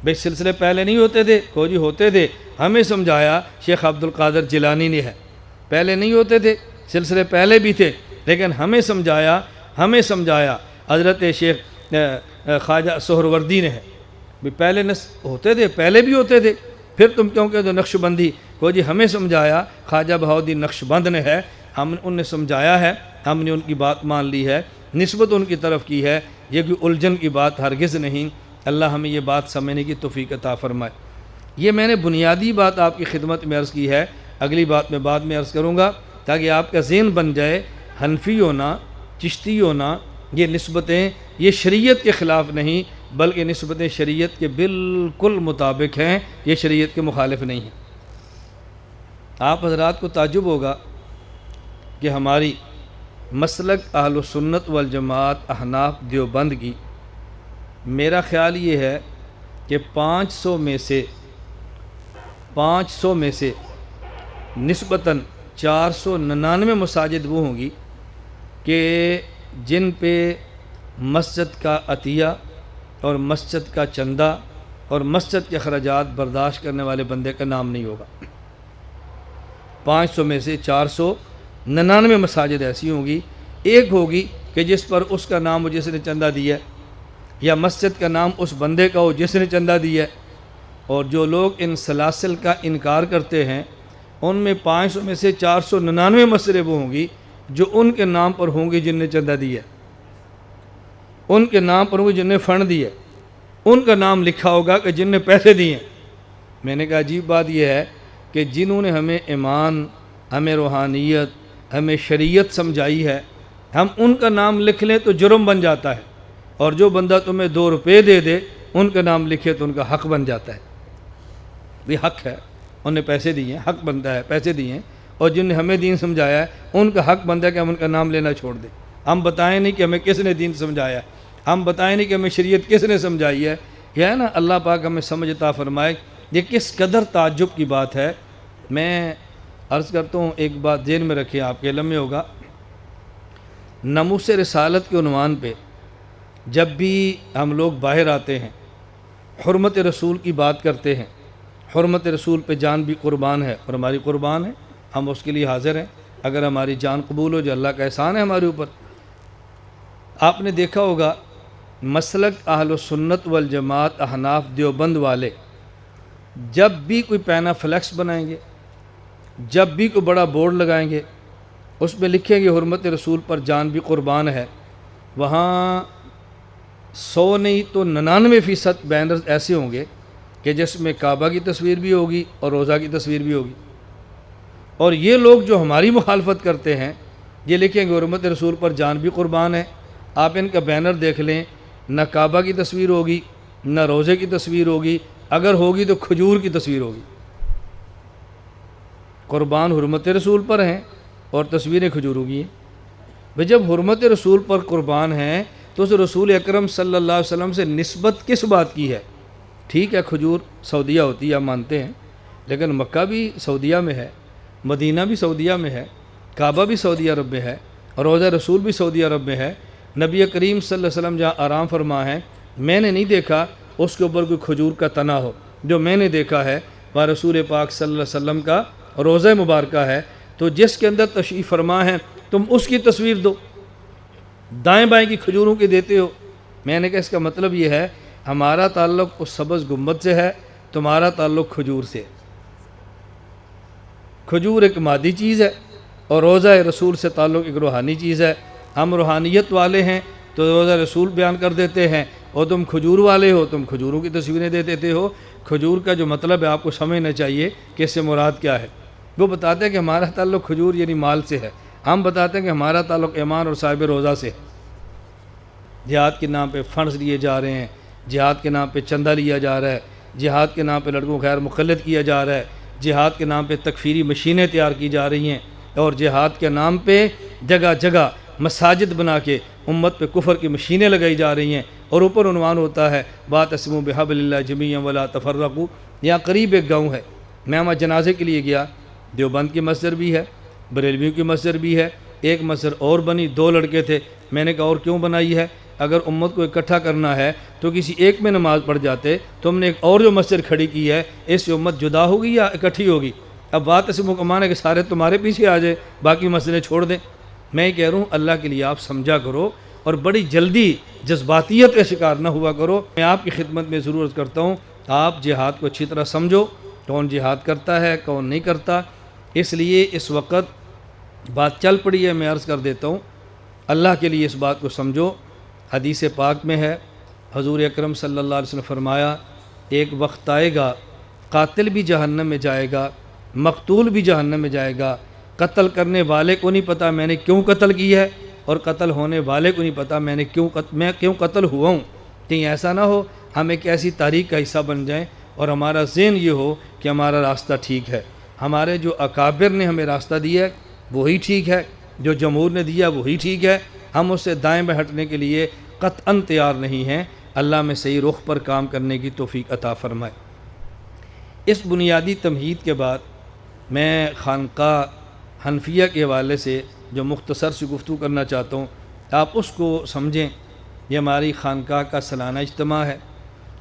بھائی سلسلے پہلے نہیں ہوتے تھے؟ کو جی ہوتے تھے، ہمیں سمجھایا شیخ عبد القادر جیلانی نے ہے۔ پہلے نہیں ہوتے تھے، سلسلے پہلے بھی تھے، لیکن ہمیں سمجھایا حضرت شیخ خواجہ سہروردی نے ہے، بھی پہلے ہوتے تھے، پہلے بھی ہوتے تھے، پھر تم کیوں کہتے ہو نقش بندی کو؟ جی ہمیں سمجھایا خواجہ بہاؤالدین نقش بند نے ہے، ان نے سمجھایا ہے، ہم نے ان کی بات مان لی ہے، نسبت ان کی طرف کی ہے، یہ کوئی الجھن کی بات ہرگز نہیں۔ اللہ ہمیں یہ بات سمجھنے کی توفیق عطا فرمائے۔ یہ میں نے بنیادی بات آپ کی خدمت میں عرض کی ہے، اگلی بات میں بعد میں عرض کروں گا تاکہ آپ کا ذہن بن جائے، حنفی ہونا، چشتی ہونا، یہ نسبتیں یہ شریعت کے خلاف نہیں بلکہ نسبتیں شریعت کے بالکل مطابق ہیں، یہ شریعت کے مخالف نہیں ہیں۔ آپ حضرات کو تعجب ہوگا کہ ہماری مسلک اہل السنت والجماعت احناف دیوبند کی، میرا خیال یہ ہے کہ 500 میں سے نسبتاً 499 مساجد وہ ہوں گی کہ جن پہ مسجد کا عطیہ اور مسجد کا چندہ اور مسجد کے اخراجات برداشت کرنے والے بندے کا نام نہیں ہوگا۔ 500 میں سے 499 مساجد ایسی ہوں گی، ایک ہوگی کہ جس پر اس کا نام ہو جس نے چندہ دیا ہے، یا مسجد کا نام اس بندے کا ہو جس نے چندہ دیا ہے۔ اور جو لوگ ان سلاسل کا انکار کرتے ہیں ان میں 500 میں سے 499 مسجدیں وہ ہوں گی جو ان کے نام پر ہوں گی جن نے چندہ دیا ہے، ان کے نام پر ہوں گی جن نے فنڈ دیا ہے، ان کا نام لکھا ہوگا کہ جن نے پیسے دیے ہیں۔ میں نے کہا عجیب بات یہ ہے کہ جنہوں نے ہمیں ایمان، ہمیں روحانیت، ہمیں شریعت سمجھائی ہے، ہم ان کا نام لکھ لیں تو جرم بن جاتا ہے، اور جو بندہ تمہیں 2 روپے دے دے ان کا نام لکھے تو ان کا حق بن جاتا ہے۔ یہ حق ہے، انہوں نے پیسے دیے ہیں، حق بنتا ہے، پیسے دیے ہیں، اور جن نے ہمیں دین سمجھایا ہے ان کا حق بنتا ہے کہ ہم ان کا نام لینا چھوڑ دیں۔ ہم بتائیں نہیں کہ ہمیں کس نے دین سمجھایا ہے، ہم بتائیں نہیں کہ ہمیں شریعت کس نے سمجھائی ہے۔ یہ ہے نا، اللہ پاک ہمیں سمجھ عطا فرمائے، یہ کس قدر تعجب کی بات ہے۔ میں عرض کرتا ہوں، ایک بات ذہن میں رکھیں، آپ کے علم میں ہوگا، ناموس رسالت کے عنوان پہ جب بھی ہم لوگ باہر آتے ہیں، حرمت رسول کی بات کرتے ہیں، حرمت رسول پہ جان بھی قربان ہے اور ہماری قربان ہے، ہم اس کے لیے حاضر ہیں اگر ہماری جان قبول ہو، جو اللہ کا احسان ہے ہمارے اوپر۔ آپ نے دیکھا ہوگا مسلک اہل السنت والجماعت احناف دیوبند والے جب بھی کوئی پینا فلیکس بنائیں گے، جب بھی کوئی بڑا بورڈ لگائیں گے، اس پہ لکھیں گے حرمت رسول پر جان بھی قربان ہے، وہاں 100 نہیں تو 99% بینرز ایسے ہوں گے کہ جس میں کعبہ کی تصویر بھی ہوگی اور روزہ کی تصویر بھی ہوگی۔ اور یہ لوگ جو ہماری مخالفت کرتے ہیں یہ لکھیں گے حرمت رسول پر جان بھی قربان ہے۔ آپ ان کا بینر دیکھ لیں، نہ کعبہ کی تصویر ہوگی نہ روزے کی تصویر ہوگی، اگر ہوگی تو کھجور کی تصویر ہوگی۔ قربان حرمت رسول پر ہیں اور تصویریں کھجوروں کی ہیں۔ بھئی جب حرمت رسول پر قربان ہیں تو اس رسول اکرم صلی اللہ علیہ وسلم سے نسبت کس بات کی ہے؟ ٹھیک ہے، کھجور سعودیہ ہوتی ہے، ہم مانتے ہیں، لیکن مکہ بھی سعودیہ میں ہے، مدینہ بھی سعودیہ میں ہے، کعبہ بھی سعودی عرب میں ہے، اور روضہ رسول بھی سعودی عرب میں ہے۔ نبی کریم صلی اللہ علیہ وسلم جہاں آرام فرما ہے، میں نے نہیں دیکھا اس کے اوپر کوئی کھجور کا تنا ہو۔ جو میں نے دیکھا ہے وہ رسول پاک صلی اللہ علیہ وسلم کا روضہ مبارکہ ہے، تو جس کے اندر تشریف فرما ہے تم اس کی تصویر دو، دائیں بائیں کی کھجوروں کی دیتے ہو۔ میں نے کہا اس کا مطلب یہ ہے ہمارا تعلق اس سبز گنبد سے ہے، تمہارا تعلق کھجور سے۔ کھجور ایک مادی چیز ہے اور روضہ رسول سے تعلق ایک روحانی چیز ہے۔ ہم روحانیت والے ہیں تو روضہ رسول بیان کر دیتے ہیں، اور تم کھجور والے ہو، تم کھجوروں کی تصویریں دے دیتے ہو۔ کھجور کا جو مطلب ہے آپ کو سمجھنا چاہیے کہ اس سے مراد کیا ہے۔ وہ بتاتے ہیں کہ ہمارا تعلق کھجور یعنی مال سے ہے، ہم بتاتے ہیں کہ ہمارا تعلق ایمان اور صاحب روضہ سے ہے۔ جہاد کے نام پہ فنڈز لیے جا رہے ہیں، جہاد کے نام پہ چندہ لیا جا رہا ہے، جہاد کے نام پہ لڑکوں کو غیر مقلد کیا جا رہا ہے، جہاد کے نام پہ تکفیری مشینیں تیار کی جا رہی ہیں، اور جہاد کے نام پہ جگہ جگہ مساجد بنا کے امت پہ کفر کی مشینیں لگائی جا رہی ہیں، اور اوپر عنوان ہوتا ہے واعتصموا بحبل اللہ جمیعا ولا تفرقوا۔ یہاں قریب ایک گاؤں ہے، میں وہاں جنازے کے لیے گیا، دیوبند کی مسجد بھی ہے، بریلویوں کی مسجد بھی ہے، ایک مسجد اور بنی، 2 لڑکے تھے، میں نے کہا اور کیوں بنائی ہے؟ اگر امت کو اکٹھا کرنا ہے تو کسی ایک میں نماز پڑھ جاتے، تم نے ایک اور جو مسجد کھڑی کی ہے اس سے امت جدا ہوگی یا اکٹھی ہوگی؟ اب بات اسے مکمان ہے کہ سارے تمہارے پیچھے آ جائے، باقی مسجدیں چھوڑ دیں۔ میں یہ کہہ رہا ہوں اللہ کے لیے آپ سمجھا کرو، اور بڑی جلدی جذباتیت کا شکار نہ ہوا کرو۔ میں آپ کی خدمت میں ضرور عرض کرتا ہوں، آپ جہاد کو اچھی طرح سمجھو، کون جہاد کرتا ہے کون نہیں کرتا۔ اس لیے اس وقت بات چل پڑی ہے، میں عرض کر دیتا ہوں، اللہ کے لیے اس بات کو سمجھو۔ حدیث پاک میں ہے، حضور اکرم صلی اللہ علیہ وسلم نے فرمایا، ایک وقت آئے گا قاتل بھی جہنم میں جائے گا، مقتول بھی جہنم میں جائے گا، قتل کرنے والے کو نہیں پتہ میں نے کیوں قتل کیا ہے، اور قتل ہونے والے کو نہیں پتہ میں کیوں قتل ہوا ہوں۔ کہیں ایسا نہ ہو ہم ایک ایسی تاریخ کا حصہ بن جائیں اور ہمارا ذہن یہ ہو کہ ہمارا راستہ ٹھیک ہے، ہمارے جو اکابر نے ہمیں راستہ دیا ہے وہی ٹھیک ہے، جو جمہور نے دیا وہی ٹھیک ہے، ہم اس سے دائیں بائیں ہٹنے کے لیے قطعاً تیار نہیں ہیں۔ اللہ میں صحیح رخ پر کام کرنے کی توفیق عطا فرمائے۔ اس بنیادی تمہید کے بعد میں خانقاہ حنفیہ کے حوالے سے جو مختصر سی گفتگو کرنا چاہتا ہوں، آپ اس کو سمجھیں۔ یہ ہماری خانقاہ کا سالانہ اجتماع ہے،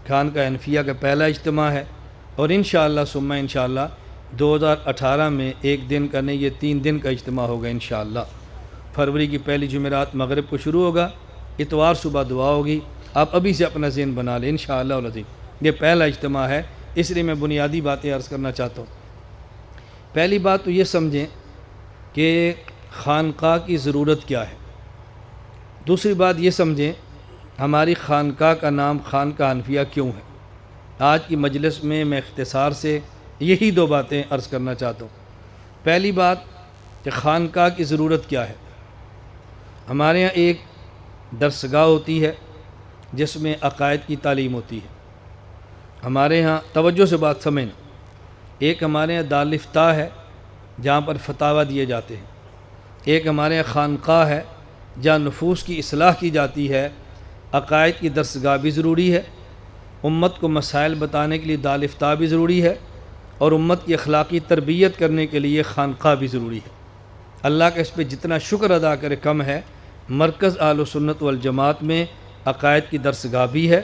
خانقاہ حنفیہ کا پہلا اجتماع ہے، اور انشاءاللہ ثم انشاءاللہ 2018 میں ایک دن کا نہیں، یہ 3 دن کا اجتماع ہوگا انشاءاللہ۔ فروری کی پہلی جمعرات مغرب کو شروع ہوگا، اتوار صبح دعا ہوگی۔ آپ ابھی سے اپنا ذہن بنا لیں انشاءاللہ العظیم، یہ پہلا اجتماع ہے، اس لیے میں بنیادی باتیں عرض کرنا چاہتا ہوں۔ پہلی بات تو یہ سمجھیں کہ خانقاہ کی ضرورت کیا ہے۔ دوسری بات یہ سمجھیں ہماری خانقاہ کا نام خانقاہ حنفیہ کیوں ہے۔ آج کی مجلس میں اختصار سے یہی 2 باتیں عرض کرنا چاہتا ہوں۔ پہلی بات کہ خانقاہ کی ضرورت کیا ہے۔ ہمارے ہاں ایک درسگاہ ہوتی ہے جس میں عقائد کی تعلیم ہوتی ہے۔ ہمارے ہاں توجہ سے بات سمجھنا، ایک ہمارے ہاں دارالفتاح ہے جہاں پر فتاویٰ دیے جاتے ہیں، ایک ہمارے یہاں خانقاہ ہے جہاں نفوس کی اصلاح کی جاتی ہے۔ عقائد کی درسگاہ بھی ضروری ہے، امت کو مسائل بتانے کے لیے دارالفتاح بھی ضروری ہے، اور امت کی اخلاقی تربیت کرنے کے لیے خانقاہ بھی ضروری ہے۔ اللہ کا اس پہ جتنا شکر ادا کرے کم ہے۔ مرکز اہل سنت والجماعت میں عقائد کی درسگاہ بھی ہے،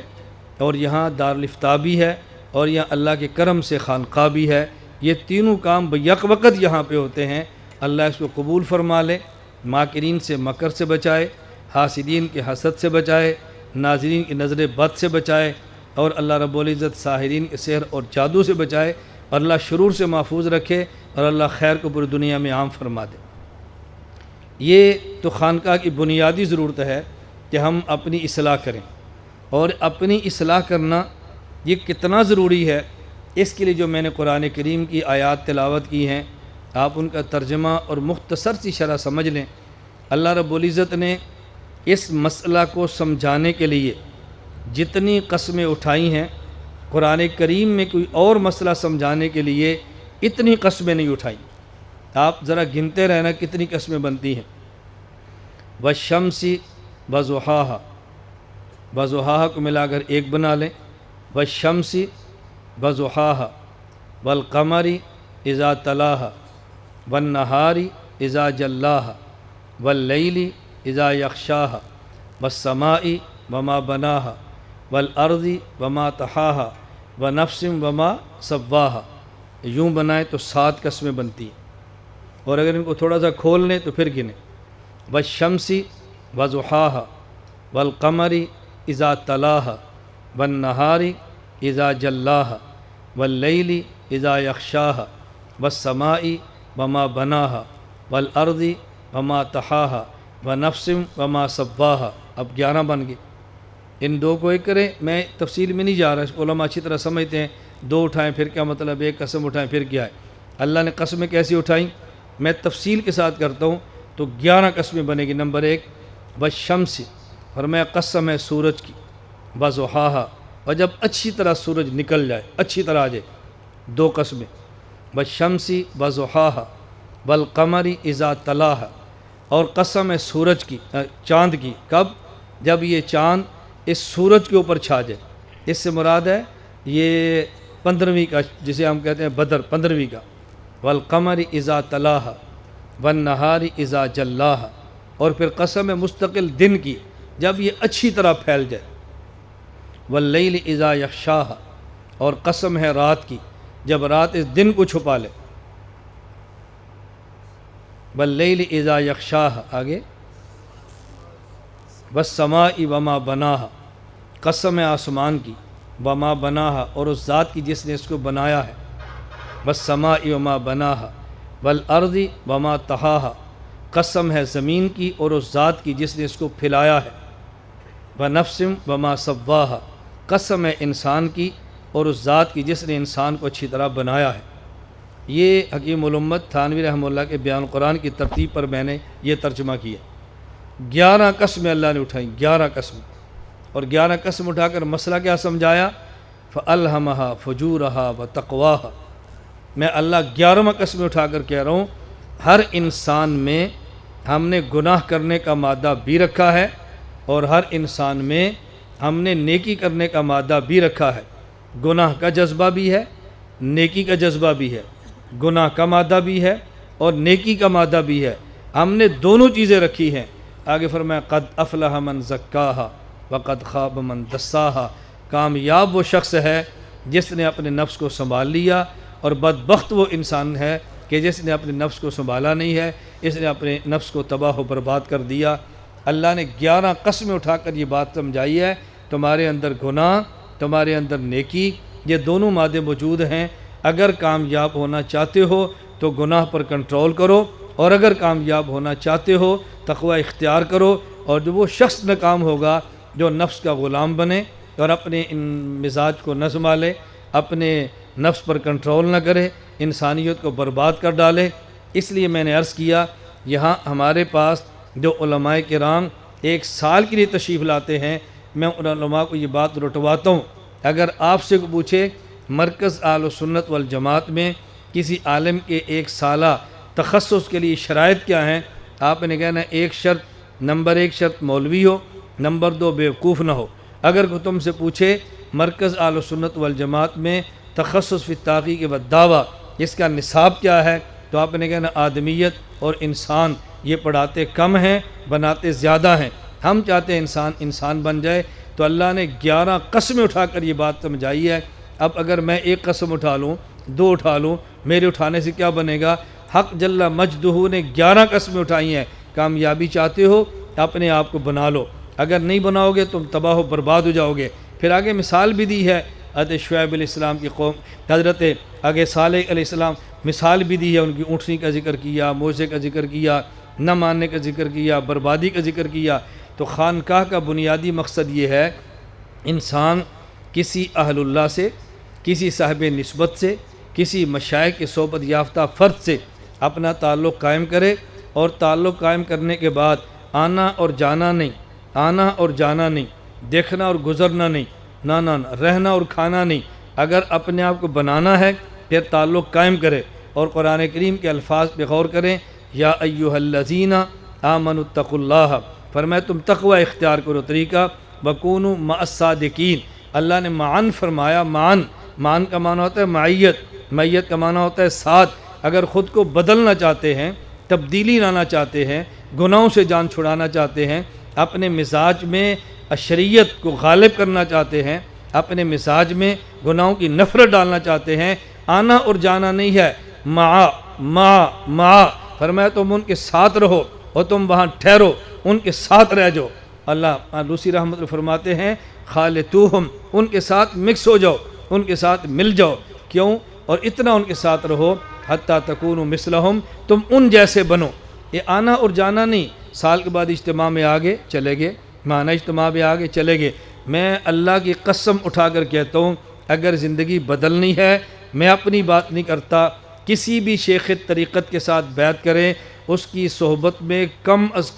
اور یہاں دارالفتاح بھی ہے، اور یہاں اللہ کے کرم سے خانقاہ بھی ہے۔ یہ تینوں کام بیک وقت یہاں پہ ہوتے ہیں۔ اللہ اس کو قبول فرما لے، ماکرین سے مکر سے بچائے، حاسدین کے حسد سے بچائے، ناظرین کی نظر بد سے بچائے، اور اللہ رب العزت ساحرین کے سحر اور جادو سے بچائے، اور اللہ شرور سے محفوظ رکھے، اور اللہ خیر کو پوری دنیا میں عام فرما دے۔ یہ تو خانقاہ کی بنیادی ضرورت ہے کہ ہم اپنی اصلاح کریں، اور اپنی اصلاح کرنا یہ کتنا ضروری ہے، اس کے لیے جو میں نے قرآن کریم کی آیات تلاوت کی ہیں، آپ ان کا ترجمہ اور مختصر سی شرح سمجھ لیں۔ اللہ رب العزت نے اس مسئلہ کو سمجھانے کے لیے جتنی قسمیں اٹھائی ہیں، قرآن کریم میں کوئی اور مسئلہ سمجھانے کے لیے اتنی قسمیں نہیں اٹھائیں۔ آپ ذرا گنتے رہنا کتنی قسمیں بنتی ہیں۔ والشمس وضحاہا، وضحاہا کو ملا کر ایک بنا لیں۔ والشمس وضحاہا، والقمر اذا تلاہا، والنہار اذا جلاہا، واللیل اذا یغشاہا، والسماء وما بناہا، والارض وما طحاہا، ونفس وما سواہا۔ یوں بنائیں تو 7 قسمیں بنتی ہیں، اور اگر ان کو تھوڑا سا کھول لیں تو پھر گنیں۔ والشمس وضحاہا، والقمر اذا تلاہا، والنہار اذا جلاہا، واللیل اذا یغشاہا، والسماء وما بناہا، والارض وما طحاہا، ونفس وما سواہا۔ اب 11 بن گئے۔ ان 2 کو ایک کریں، میں تفصیل میں نہیں جا رہا، اس کو علماء اچھی طرح سمجھتے ہیں۔ 2 اٹھائیں پھر کیا مطلب، ایک قسم اٹھائیں پھر کیا ہے۔ اللہ نے قسمیں کیسی اٹھائیں میں تفصیل کے ساتھ کرتا ہوں تو 11 قسمیں بنے گی۔ نمبر 1 والشمس، فرمایا قسم ہے سورج کی، وضحاہا، اور جب اچھی طرح سورج نکل جائے، اچھی طرح آ جائے، 2 قسمیں۔ والشمس وضحاہا، والقمر اذا تلاہا، اور قسم ہے سورج کی، چاند کی، کب؟ جب یہ چاند اس سورج کے اوپر چھا جائے۔ اس سے مراد ہے یہ 15ویں کا، جسے ہم کہتے ہیں بدر، 15ویں کا۔ والقمر اذا تلاہا، والنہار اذا جلاہا، اور پھر قسم ہے مستقل دن کی، جب یہ اچھی طرح پھیل جائے۔ واللیل اذا یغشاہا، اور قسم ہے رات کی، جب رات اس دن کو چھپا لے۔ واللیل اذا یغشاہا، آگے والسماء وما بناہا، قسم ہے آسمان کی، وما بناہا اور اس ذات کی جس نے اس کو بنایا ہے، والسماء وما بناہا والارض وما طحاہا، قسم ہے زمین کی اور اس ذات کی جس نے اس کو پھیلایا ہے، ونفس وما سواہا، قسم ہے انسان کی اور اس ذات کی جس نے انسان کو اچھی طرح بنایا ہے۔ یہ حکیم الامت تھانوی رحمہ اللہ کے بیان قرآن کی ترتیب پر میں نے یہ ترجمہ کیا۔ 11 قسمیں اللہ نے اٹھائیں، 11 قسمیں، اور 11 قسم اٹھا کر مسئلہ کیا سمجھایا؟ فَأَلْهَمَهَا فُجُورَهَا وَتَقْوَاهَا۔ میں اللہ 11واں قسم اٹھا کر کہہ رہا ہوں، ہر انسان میں ہم نے گناہ کرنے کا مادہ بھی رکھا ہے اور ہر انسان میں ہم نے نیکی کرنے کا مادہ بھی رکھا ہے۔ گناہ کا جذبہ بھی ہے، نیکی کا جذبہ بھی ہے، گناہ کا مادہ بھی ہے اور نیکی کا مادہ بھی ہے، ہم نے دونوں چیزیں رکھی ہیں۔ آگے فرمایا قد افلح من زکاہا وقد خاب من دساہا، کامیاب وہ شخص ہے جس نے اپنے نفس کو سنبھال لیا، اور بدبخت وہ انسان ہے کہ جس نے اپنے نفس کو سنبھالا نہیں ہے، اس نے اپنے نفس کو تباہ و برباد کر دیا۔ اللہ نے 11 قسمیں اٹھا کر یہ بات سمجھائی ہے، تمہارے اندر گناہ، تمہارے اندر نیکی، یہ دونوں مادے موجود ہیں۔ اگر کامیاب ہونا چاہتے ہو تو گناہ پر کنٹرول کرو، اور اگر کامیاب ہونا چاہتے ہو تقوی اختیار کرو، اور جو وہ شخص ناکام ہوگا جو نفس کا غلام بنے اور اپنے ان مزاج کو نہ سنبھالے، اپنے نفس پر کنٹرول نہ کرے، انسانیت کو برباد کر ڈالے۔ اس لیے میں نے عرض کیا، یہاں ہمارے پاس جو علماء کرام 1 سال کے لیے تشریف لاتے ہیں، میں ان علماء کو یہ بات رٹواتا ہوں، اگر آپ سے پوچھے مرکز اہل سنت والجماعت میں کسی عالم کے 1 سالہ تخصص کے لیے شرائط کیا ہیں، آپ نے کہنا نمبر 1 شرط مولوی ہو، نمبر 2 بیوقوف نہ ہو۔ اگر کوئی تم سے پوچھے مرکز اہل سنت والجماعت میں تخصص فی التحقیق والدعوہ اس کا نصاب کیا ہے، تو آپ نے کہنا آدمیت اور انسان، یہ پڑھاتے کم ہیں بناتے زیادہ ہیں۔ ہم چاہتے ہیں انسان بن جائے، تو اللہ نے 11 قسمیں اٹھا کر یہ بات سمجھائی ہے۔ اب اگر میں 1 قسم اٹھا لوں، 2 اٹھا لوں، میرے اٹھانے سے کیا بنے گا؟ حق جل مجدہ نے 11 قسمیں اٹھائی ہیں۔ کامیابی چاہتے ہو اپنے آپ کو بنا لو، اگر نہیں بناؤ گے تم تباہ و برباد ہو جاؤ گے۔ پھر آگے مثال بھی دی ہے، حضرت شعیب علیہ السلام کی قوم، حضرت آگے صالح علیہ السلام مثال بھی دی ہے، ان کی اونٹنی کا ذکر کیا، موزے کا ذکر کیا، نہ ماننے کا ذکر کیا، بربادی کا ذکر کیا۔ تو خانقاہ کا بنیادی مقصد یہ ہے، انسان کسی اہل اللہ سے، کسی صاحب نسبت سے، کسی مشائخ کے صحبت یافتہ فرد سے اپنا تعلق قائم کرے، اور تعلق قائم کرنے کے بعد آنا اور جانا نہیں، آنا اور جانا نہیں، دیکھنا اور گزرنا نہیں، نہ رہنا اور کھانا نہیں۔ اگر اپنے آپ کو بنانا ہے پھر تعلق قائم کرے، اور قرآن کریم کے الفاظ پہ غور کریں، یا ایھا الذین آمنوا اتقوا اللہ، فرمایا تم تقوی اختیار کرو۔ طریقہ وکونوا مع الصادقین، اللہ نے معن فرمایا، معن کا معنی ہوتا ہے معیت، معیت کا معنی ہوتا ہے ساتھ۔ اگر خود کو بدلنا چاہتے ہیں، تبدیلی لانا چاہتے ہیں، گناہوں سے جان چھڑانا چاہتے ہیں، اپنے مزاج میں شریعت کو غالب کرنا چاہتے ہیں، اپنے مزاج میں گناہوں کی نفرت ڈالنا چاہتے ہیں، آنا اور جانا نہیں ہے، مع فرمایا تم ان کے ساتھ رہو اور تم وہاں ٹھہرو، ان کے ساتھ رہ جاؤ۔ اللہ دوسری رحمت فرماتے ہیں خالطوہم، ان کے ساتھ مکس ہو جاؤ، ان کے ساتھ مل جاؤ۔ کیوں؟ اور اتنا ان کے ساتھ رہو حتیٰ تکونوا مثلہم، تم ان جیسے بنو۔ یہ آنا اور جانا نہیں، سال کے بعد اجتماع میں آگے چلے گئے، مانا اجتماع میں آگے چلے گئے۔ میں اللہ کی قسم اٹھا کر کہتا ہوں، اگر زندگی بدلنی ہے، میں اپنی بات نہیں کرتا، کسی بھی شیخ طریقت کے ساتھ بیعت کریں، اس کی صحبت میں کم از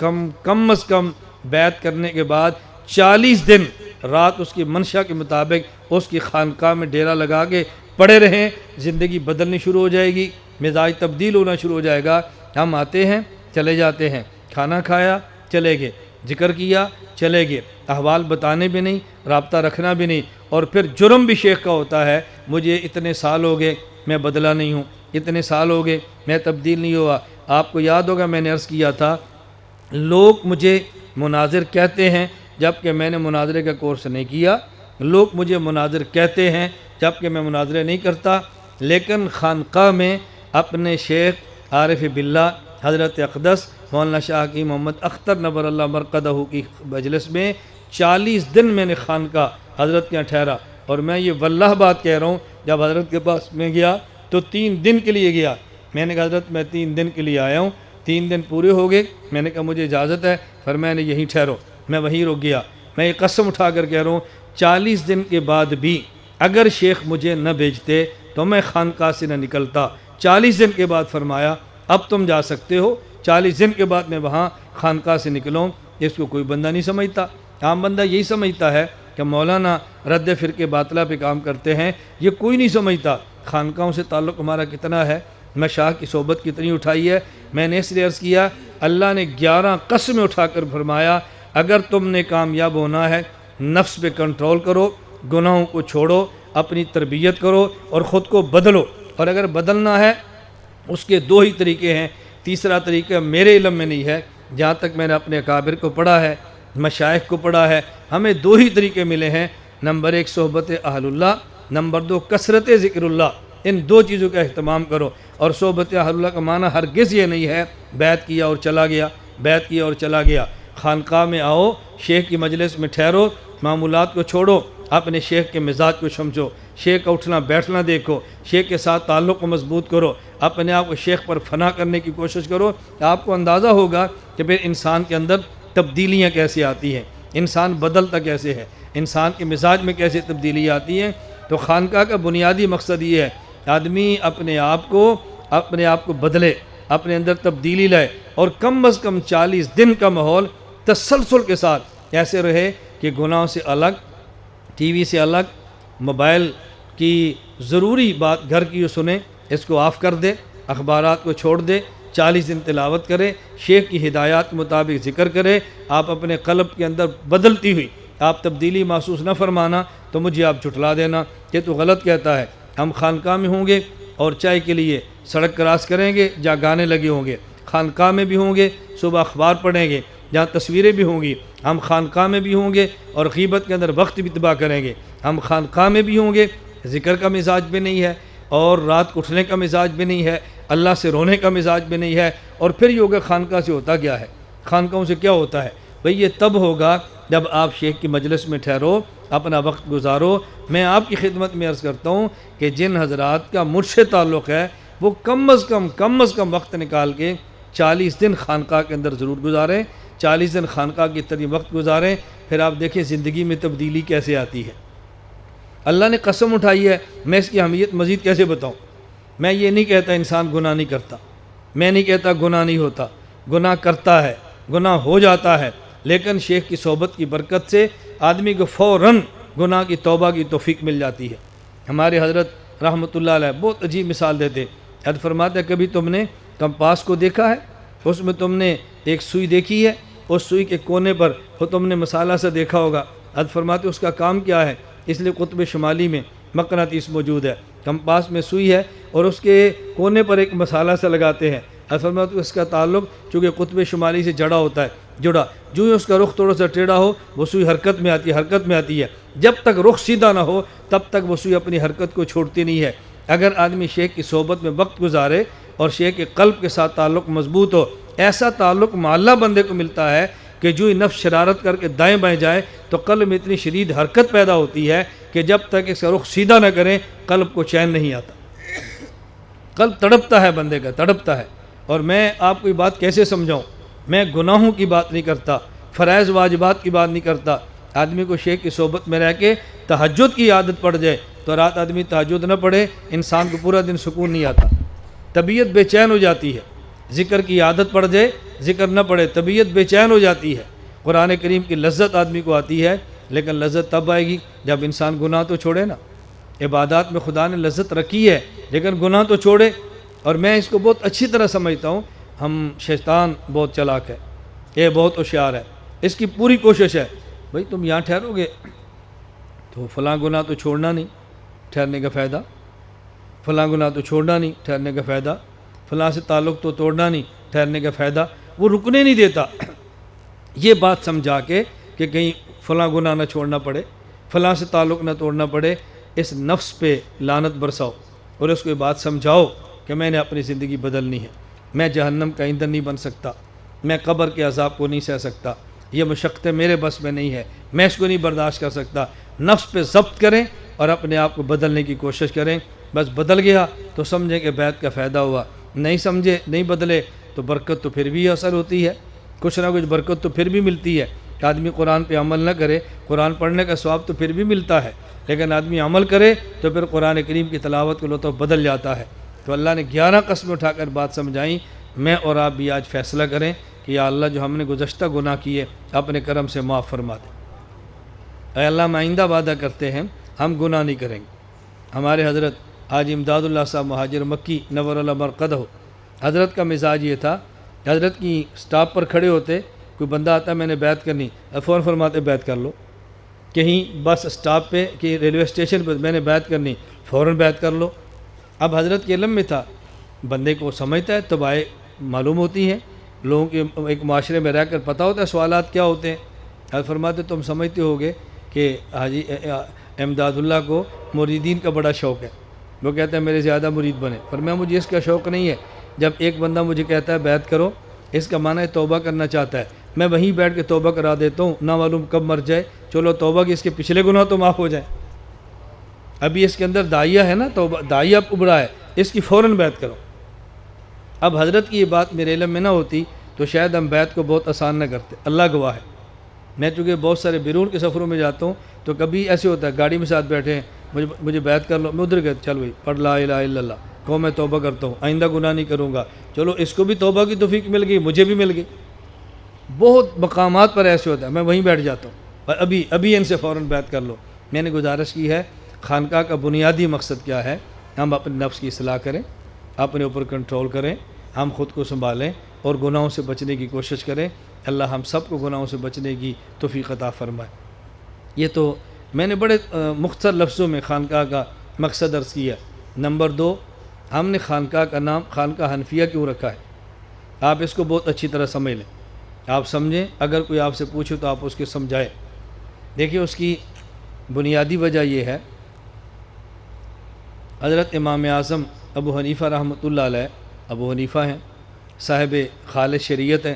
کم بیعت کرنے کے بعد 40 دن رات اس کی منشا کے مطابق اس کی خانقاہ میں ڈیرا لگا کے پڑے رہیں، زندگی بدلنی شروع ہو جائے گی، مزاج تبدیل ہونا شروع ہو جائے گا۔ ہم آتے ہیں چلے جاتے ہیں، کھانا کھایا چلے گئے، ذکر کیا چلے گئے، احوال بتانے بھی نہیں، رابطہ رکھنا بھی نہیں، اور پھر جرم بھی شیخ کا ہوتا ہے، مجھے اتنے سال ہو گئے میں بدلا نہیں ہوں، اتنے سال ہو گئے میں تبدیل نہیں ہوا۔ آپ کو یاد ہوگا میں نے عرض کیا تھا، لوگ مجھے مناظر کہتے ہیں جبکہ میں نے مناظرے کا کورس نہیں کیا، لوگ مجھے مناظر کہتے ہیں جبکہ میں مناظرے نہیں کرتا، لیکن خانقاہ میں اپنے شیخ عارف باللہ حضرت اقدس مولانا شاہ کی محمد اختر نور اللہ مرقدہ کی مجلس میں 40 دن میں نے خانقاہ حضرت کے یہاں ٹھہرا، اور میں یہ واللہ بات کہہ رہا ہوں، جب حضرت کے پاس میں گیا تو 3 دن کے لیے گیا۔ میں نے کہا حضرت میں 3 دن کے لیے آیا ہوں، 3 دن پورے ہو گئے، میں نے کہا مجھے اجازت ہے، فرمایا نے یہیں ٹھہرو، میں وہیں رک گیا۔ میں یہ قسم اٹھا کر کہہ رہا ہوں 40 دن کے بعد بھی اگر شیخ مجھے نہ بھیجتے تو میں خانقاہ سے نہ نکلتا۔ 40 دن کے بعد فرمایا اب تم جا سکتے ہو۔ 40 دن کے بعد میں وہاں خانقاہ سے نکلوں، اس کو کوئی بندہ نہیں سمجھتا۔ عام بندہ یہی سمجھتا ہے کہ مولانا رد فرقے باطلہ پہ کام کرتے ہیں، یہ کوئی نہیں سمجھتا خانقاہوں سے تعلق ہمارا کتنا ہے، میں شاہ کی صحبت کتنی اٹھائی ہے۔ میں نے اس لیے عرض کیا، اللہ نے 11 قسمیں اٹھا کر فرمایا اگر تم نے کامیاب ہونا ہے نفس پہ کنٹرول کرو، گناہوں کو چھوڑو، اپنی تربیت کرو اور خود کو بدلو، اور اگر بدلنا ہے اس کے 2 ہی طریقے ہیں، تیسرا طریقہ میرے علم میں نہیں ہے، جہاں تک میں نے اپنے اکابر کو پڑھا ہے، مشائخ کو پڑھا ہے، ہمیں 2 ہی طریقے ملے ہیں۔ نمبر 1 صحبت اہل اللہ، نمبر 2 کثرت ذکر اللہ۔ ان 2 چیزوں کا اہتمام کرو، اور صحبت اہل اللہ کا معنی ہرگز یہ نہیں ہے بیعت کیا اور چلا گیا، بیعت کیا اور چلا گیا۔ خانقاہ میں آؤ، شیخ کی مجلس میں ٹھہرو، معمولات کو چھوڑو، اپنے شیخ کے مزاج کو سمجھو، شیخ کا اٹھنا بیٹھنا دیکھو، شیخ کے ساتھ تعلق کو مضبوط کرو، اپنے آپ کو شیخ پر فنا کرنے کی کوشش کرو۔ آپ کو اندازہ ہوگا کہ پھر انسان کے اندر تبدیلیاں کیسے آتی ہیں، انسان بدلتا کیسے ہے، انسان کے مزاج میں کیسے تبدیلی آتی ہیں۔ تو خانقاہ کا بنیادی مقصد یہ ہے آدمی اپنے آپ کو بدلے، اپنے اندر تبدیلی لائے، اور کم از کم 40 دن کا ماحول تسلسل کے ساتھ ایسے رہے کہ گناہوں سے الگ، ٹی وی سے الگ، موبائل کی ضروری بات گھر کی جو سنیں اس کو آف کر دے، اخبارات کو چھوڑ دے، 40 دن تلاوت کرے، شیخ کی ہدایات کے مطابق ذکر کرے۔ آپ اپنے قلب کے اندر بدلتی ہوئی آپ تبدیلی محسوس نہ فرمانا تو مجھے آپ جھٹلا دینا کہ تو غلط کہتا ہے۔ ہم خانقاہ میں ہوں گے اور چائے کے لیے سڑک کراس کریں گے جہاں گانے لگے ہوں گے، خانقاہ میں بھی ہوں گے، صبح اخبار پڑھیں گے جہاں تصویریں بھی ہوں گی، ہم خانقاہ میں بھی ہوں گے اور غیبت کے اندر وقت بھی تباہ کریں گے، ہم خانقاہ میں بھی ہوں گے، ذکر کا مزاج بھی نہیں ہے اور رات کو اٹھنے کا مزاج بھی نہیں ہے، اللہ سے رونے کا مزاج بھی نہیں ہے، اور پھر یہ ہوگا خانقاہ سے ہوتا کیا ہے، خانقاہوں سے کیا ہوتا ہے؟ بھئی یہ تب ہوگا جب آپ شیخ کی مجلس میں ٹھہرو، اپنا وقت گزارو۔ میں آپ کی خدمت میں عرض کرتا ہوں کہ جن حضرات کا مجھ سے تعلق ہے وہ کم از کم وقت نکال کے 40 دن خانقاہ کے اندر ضرور گزاریں، 40 دن خانقاہ کی طرح وقت گزاریں، پھر آپ دیکھیں زندگی میں تبدیلی کیسے آتی ہے۔ اللہ نے قسم اٹھائی ہے، میں اس کی اہمیت مزید کیسے بتاؤں؟ میں یہ نہیں کہتا انسان گناہ نہیں کرتا، میں نہیں کہتا گناہ نہیں ہوتا، گناہ کرتا ہے، گناہ ہو جاتا ہے، لیکن شیخ کی صحبت کی برکت سے آدمی کو فوراً گناہ کی توبہ کی توفیق مل جاتی ہے۔ ہمارے حضرت رحمۃ اللہ علیہ بہت عجیب مثال دیتے، حضرت فرماتے ہیں کبھی تم نے کمپاس کو دیکھا ہے؟ اس میں تم نے ایک سوئی دیکھی ہے، اس سوئی کے کونے پر وہ تم نے مسالہ سے دیکھا ہوگا، حضرت فرماتے اس کا کام کیا ہے؟ اس لیے قطب شمالی میں مقناطیس موجود ہے، کمپاس میں سوئی ہے اور اس کے کونے پر ایک مسالہ سے لگاتے ہیں، حضرت فرماتے اس کا تعلق چونکہ قطب شمالی سے جڑا ہوتا ہے، جڑا جو ہی اس کا رخ تھوڑا سا ٹیڑھا ہو وہ سوئی حرکت میں آتی ہے، جب تک رخ سیدھا نہ ہو تب تک وہ سوئی اپنی حرکت کو چھوڑتی نہیں ہے۔ اگر آدمی شیخ کی صحبت میں وقت گزارے اور شیخ کے قلب کے ساتھ تعلق مضبوط ہو، ایسا تعلق معلّہ بندے کو ملتا ہے کہ جو ہی نفس شرارت کر کے دائیں بائیں جائے تو قلب میں اتنی شدید حرکت پیدا ہوتی ہے کہ جب تک اس کا رخ سیدھا نہ کریں قلب کو چین نہیں آتا، قلب تڑپتا ہے، بندے کا تڑپتا ہے۔ اور میں آپ کو یہ بات کیسے سمجھاؤں؟ میں گناہوں کی بات نہیں کرتا، فرائض واجبات کی بات نہیں کرتا۔ آدمی کو شیخ کی صحبت میں رہ کے تہجد کی عادت پڑ جائے تو رات آدمی تہجد نہ پڑھے، انسان کو پورا دن سکون نہیں آتا، طبیعت بے چین ہو جاتی ہے۔ ذکر کی عادت پڑ جائے، ذکر نہ پڑھے، طبیعت بے چین ہو جاتی ہے۔ قرآن کریم کی لذت آدمی کو آتی ہے، لیکن لذت تب آئے گی جب انسان گناہ تو چھوڑے نا۔ عبادات میں خدا نے لذت رکھی ہے لیکن گناہ تو چھوڑے۔ اور میں اس کو بہت اچھی طرح سمجھتا ہوں، ہم شیطان بہت چلاک ہے، یہ بہت ہوشیار ہے، اس کی پوری کوشش ہے بھئی تم یہاں ٹھہرو گے تو فلاں گناہ تو چھوڑنا نہیں، ٹھہرنے کا فائدہ، فلاں گناہ تو چھوڑنا نہیں، ٹھہرنے کا فائدہ، فلاں سے تعلق تو توڑنا نہیں، ٹھہرنے کا فائدہ۔ وہ رکنے نہیں دیتا یہ بات سمجھا کے کہ کہیں فلاں گناہ نہ چھوڑنا پڑے، فلاں سے تعلق نہ توڑنا پڑے۔ اس نفس پہ لعنت برساؤ اور اس کو یہ بات سمجھاؤ کہ میں نے اپنی زندگی بدلنی ہے، میں جہنم کا ایندھن نہیں بن سکتا، میں قبر کے عذاب کو نہیں سہ سکتا، یہ مشقتیں میرے بس میں نہیں ہے، میں اس کو نہیں برداشت کر سکتا۔ نفس پہ ضبط کریں اور اپنے آپ کو بدلنے کی کوشش کریں۔ بس بدل گیا تو سمجھیں کہ بیعت کا فائدہ ہوا، نہیں سمجھے نہیں بدلے تو برکت تو پھر بھی اثر ہوتی ہے، کچھ نہ کچھ برکت تو پھر بھی ملتی ہے۔ آدمی قرآن پہ عمل نہ کرے، قرآن پڑھنے کا ثواب تو پھر بھی ملتا ہے، لیکن آدمی عمل کرے تو پھر قرآن کریم کی تلاوت کو لطف بدل جاتا ہے۔ تو اللہ نے 11 قسمیں اٹھا کر بات سمجھائیں۔ میں اور آپ بھی آج فیصلہ کریں کہ یا اللہ جو ہم نے گزشتہ گناہ کیے اپنے کرم سے معاف فرما دے۔ اے اللہ، ہم آئندہ وعدہ کرتے ہیں ہم گناہ نہیں کریں گے۔ ہمارے حضرت حاجی امداد اللہ صاحب مہاجر مکی نور اللہ مرقدہ، حضرت کا مزاج یہ تھا، حضرت کی سٹاپ پر کھڑے ہوتے، کوئی بندہ آتا میں نے بیعت کرنی، فوراً فرماتے بیعت کر لو۔ کہیں بس سٹاپ پہ کہ ریلوے اسٹیشن پہ میں نے بیعت کرنی، فوراً بیعت کر لو۔ اب حضرت کے علم میں تھا، بندے کو سمجھتا ہے، طبائع معلوم ہوتی ہیں، لوگوں کے ایک معاشرے میں رہ کر پتہ ہوتا ہے سوالات کیا ہوتے ہیں۔ حضرت فرماتے تم سمجھتے ہوگے کہ حاجی امداد اللہ کو مریدین کا بڑا شوق ہے، وہ کہتا ہے میرے زیادہ مرید بنے، پر میں مجھے اس کا شوق نہیں ہے۔ جب ایک بندہ مجھے کہتا ہے بیعت کرو، اس کا معنی ہے توبہ کرنا چاہتا ہے، میں وہیں بیٹھ کے توبہ کرا دیتا ہوں، نہ معلوم کب مر جائے، چلو توبہ کی اس کے پچھلے گناہ تو معاف ہو جائیں۔ ابھی اس کے اندر داعیہ ہے نا، توبہ داعیہ ابھرا ہے، اس کی فوراً بیعت کرو۔ اب حضرت کی یہ بات میرے علم میں نہ ہوتی تو شاید ہم بیعت کو بہت آسان نہ کرتے، اللہ گواہ ہے۔ میں چونکہ بہت سارے بیرون کے سفروں میں جاتا ہوں تو کبھی ایسے ہوتا ہے گاڑی میں ساتھ بیٹھے ہیں، مجھے بیعت کر لو، میں ادھر گیا چل بھائی پڑھ لا الہ الا اللہ، کہو میں توبہ کرتا ہوں، آئندہ گناہ نہیں کروں گا، چلو اس کو بھی توبہ کی توفیق مل گئی، مجھے بھی مل گئی۔ بہت مقامات پر ایسے ہوتا ہے، میں وہیں بیٹھ جاتا ہوں اور ابھی ان سے فوراً بیعت کر لو۔ میں نے گزارش کی ہے، خانقاہ کا بنیادی مقصد کیا ہے؟ ہم اپنے نفس کی اصلاح کریں، اپنے اوپر کنٹرول کریں، ہم خود کو سنبھالیں اور گناہوں سے بچنے کی کوشش کریں۔ اللہ ہم سب کو گناہوں سے بچنے کی توفیق عطا فرمائے۔ یہ تو میں نے بڑے مختصر لفظوں میں خانقاہ کا مقصد عرض کیا۔ نمبر 2، ہم نے خانقاہ کا نام خانقاہ حنفیہ کیوں رکھا ہے؟ آپ اس کو بہت اچھی طرح سمجھ لیں، آپ سمجھیں، اگر کوئی آپ سے پوچھے تو آپ اس کو سمجھائیں۔ دیکھیں اس کی بنیادی وجہ یہ ہے، حضرت امام اعظم ابو حنیفہ رحمۃ اللہ علیہ، ابو حنیفہ ہیں، صاحب خالص شریعت ہیں۔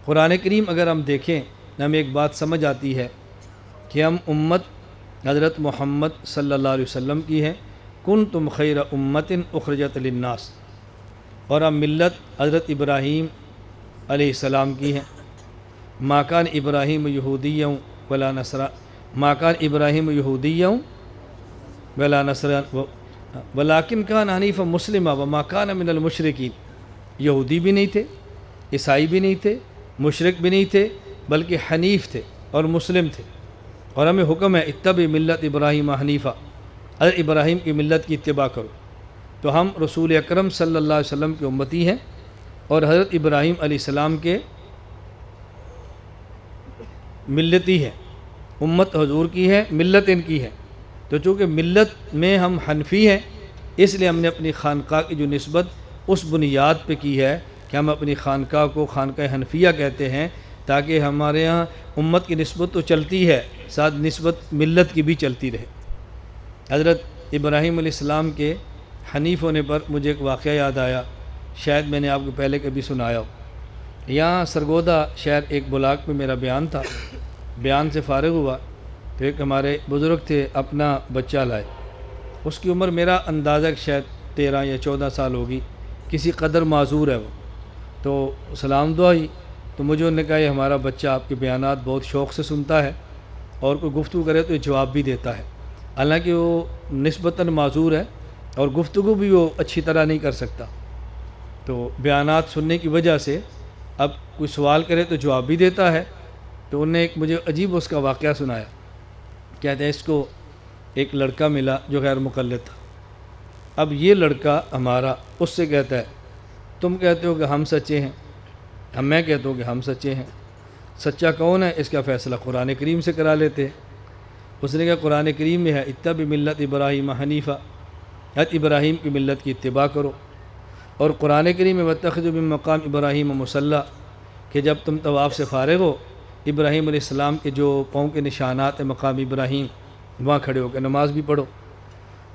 قرآن کریم اگر ہم دیکھیں ہمیں ایک بات سمجھ آتی ہے کہ ہم امت حضرت محمد صلی اللہ علیہ وسلم کی ہیں، کنتم خیر امت اخرجت للناس، اور ہم ملت حضرت ابراہیم علیہ السلام کی ہیں۔ ما کان ابراہیم یہودیّا ولا نصرا، ما کان ابراہیم یہودیّا ولا نصرا ولیکن کان حنیفا مسلما وما کان من المشرکین۔ یہودی بھی نہیں تھے، عیسائی بھی نہیں تھے، مشرک بھی نہیں تھے، بلکہ حنیف تھے اور مسلم تھے۔ اور ہمیں حکم ہے اتبع ملت ابراہیم حنیفہ، حضرت ابراہیم کی ملت کی اتباع کرو۔ تو ہم رسول اکرم صلی اللہ علیہ وسلم کے امتی ہیں اور حضرت ابراہیم علیہ السلام کے ملتی ہیں، امت حضور کی ہے، ملت ان کی ہے۔ تو چونکہ ملت میں ہم حنفی ہیں، اس لیے ہم نے اپنی خانقاہ کی جو نسبت اس بنیاد پہ کی ہے کہ ہم اپنی خانقاہ کو خانقاہ حنفیہ کہتے ہیں، تاکہ ہمارے ہاں امت کی نسبت تو چلتی ہے، ساتھ نسبت ملت کی بھی چلتی رہے۔ حضرت ابراہیم علیہ السلام کے حنیف ہونے پر مجھے ایک واقعہ یاد آیا، شاید میں نے آپ کو پہلے کبھی سنایا ہو۔ یہاں سرگودا شہر ایک بلاک میں میرا بیان تھا، بیان سے فارغ ہوا تو ایک ہمارے بزرگ تھے، اپنا بچہ لائے، اس کی عمر میرا اندازہ شاید 13 یا 14 سال ہوگی، کسی قدر معذور ہے وہ۔ تو سلام دعا ہی تو مجھے انہوں نے کہا یہ ہمارا بچہ آپ کے بیانات بہت شوق سے سنتا ہے اور کوئی گفتگو کرے تو یہ جواب بھی دیتا ہے، حالانکہ وہ نسبتاً معذور ہے اور گفتگو بھی وہ اچھی طرح نہیں کر سکتا۔ تو بیانات سننے کی وجہ سے اب کوئی سوال کرے تو جواب بھی دیتا ہے۔ تو انہوں نے ایک مجھے عجیب اس کا واقعہ سنایا، کہتے ہیں اس کو ایک لڑکا ملا جو غیر مقلد تھا۔ اب یہ لڑکا ہمارا اس سے کہتا ہے تم کہتے ہو کہ ہم سچے ہیں، میں کہتا ہوں کہ ہم سچے ہیں، سچا کون ہے اس کا فیصلہ قرآن کریم سے کرا لیتے ہیں۔ اس نے کہا قرآن کریم میں ہے اتبع ملت ابراہیم حنیفہ، حضرت ابراہیم کی ملت کی اتباع کرو، اور قرآن کریم میں واتخذوا من مقام ابراہیم مصلی، کہ جب تم طواف سے فارغ ہو ابراہیم علیہ السلام کے جو پاؤں کے نشانات ہیں مقام ابراہیم، وہاں کھڑے ہو کے نماز بھی پڑھو۔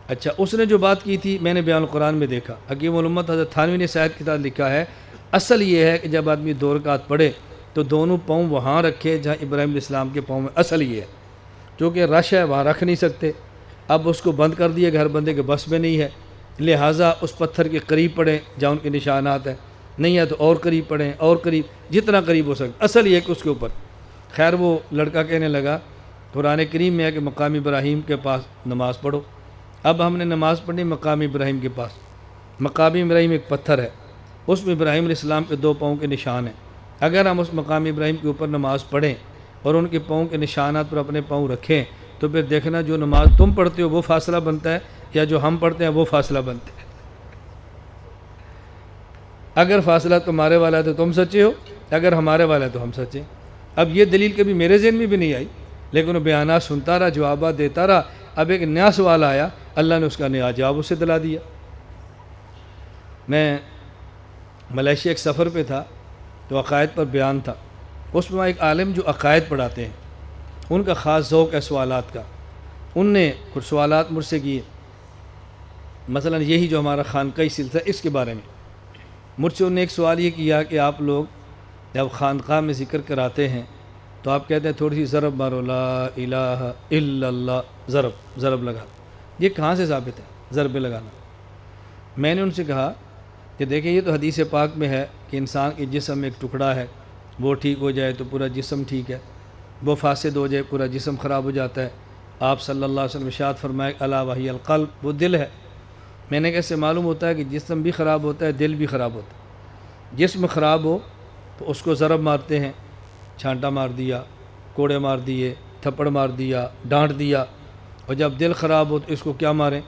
اچھا، اس نے جو بات کی تھی میں نے بیان القرآن میں دیکھا، حکیم الامت حضرت تھانوی نے شاید کتاب لکھا ہے اصل یہ ہے کہ جب آدمی 2 رکعت پڑھے تو دونوں پاؤں وہاں رکھے جہاں ابراہیم علیہ السلام کے پاؤں میں، اصل یہ ہے، چونکہ رش ہے وہاں رکھ نہیں سکتے، اب اس کو بند کر دیا کہ ہر بندے کے بس میں نہیں ہے، لہٰذا اس پتھر کے قریب پڑھیں جہاں ان کے نشانات ہیں، نہیں ہے تو اور قریب پڑھیں، اور قریب، جتنا قریب ہو سکتا، اصل یہ ہے کہ اس کے اوپر۔ خیر وہ لڑکا کہنے لگا قرآن کریم میں ہے کہ مقام ابراہیم کے پاس نماز پڑھو۔ اب ہم نے نماز پڑھنی مقام ابراہیم کے پاس۔ مقام ابراہیم ایک پتھر ہے، اس میں ابراہیم علیہ السلام کے 2 پاؤں کے نشان ہیں۔ اگر ہم اس مقام ابراہیم کے اوپر نماز پڑھیں اور ان کے پاؤں کے نشانات پر اپنے پاؤں رکھیں تو پھر دیکھنا جو نماز تم پڑھتے ہو وہ فاصلہ بنتا ہے یا جو ہم پڑھتے ہیں وہ فاصلہ بنتا ہے۔ اگر فاصلہ تمہارے والا ہے تو تم سچے ہو، اگر ہمارے والا ہے تو ہم سچے۔ اب یہ دلیل کبھی میرے ذہن میں بھی نہیں آئی، لیکن وہ بیانات سنتا رہا، جوابات دیتا رہا۔ اب ایک نیا سوال آیا، اللہ نے اس کا نیا جواب اسے دلا دیا۔ میں ملیشیا ایک سفر پہ تھا تو عقائد پر بیان تھا، اس میں ایک عالم جو عقائد پڑھاتے ہیں، ان کا خاص ذوق ہے سوالات کا۔ ان نے کچھ سوالات مجھ سے کیے، مثلا یہی جو ہمارا خانقاہی سلسلہ اس کے بارے میں مجھ سے انہوں نے ایک سوال یہ کیا کہ آپ لوگ جب خانقاہ میں ذکر کراتے ہیں تو آپ کہتے ہیں تھوڑی سی ضرب مارو، لا الہ الا اللہ، ضرب لگا، یہ کہاں سے ثابت ہے ضرب لگانا؟ میں نے ان سے کہا کہ دیکھیں یہ تو حدیث پاک میں ہے کہ انسان کے جسم میں ایک ٹکڑا ہے، وہ ٹھیک ہو جائے تو پورا جسم ٹھیک ہے، وہ فاسد ہو جائے پورا جسم خراب ہو جاتا ہے۔ آپ صلی اللہ علیہ وسلم ارشاد فرمائے الا وہی القلب، وہ دل ہے۔ میں نے کیسے معلوم ہوتا ہے کہ جسم بھی خراب ہوتا ہے دل بھی خراب ہوتا ہے؟ جسم خراب ہو تو اس کو ضرب مارتے ہیں، چھانٹا مار دیا، کوڑے مار دیے، تھپڑ مار دیا، ڈانٹ دیا، اور جب دل خراب ہو تو اس کو کیا ماریں؟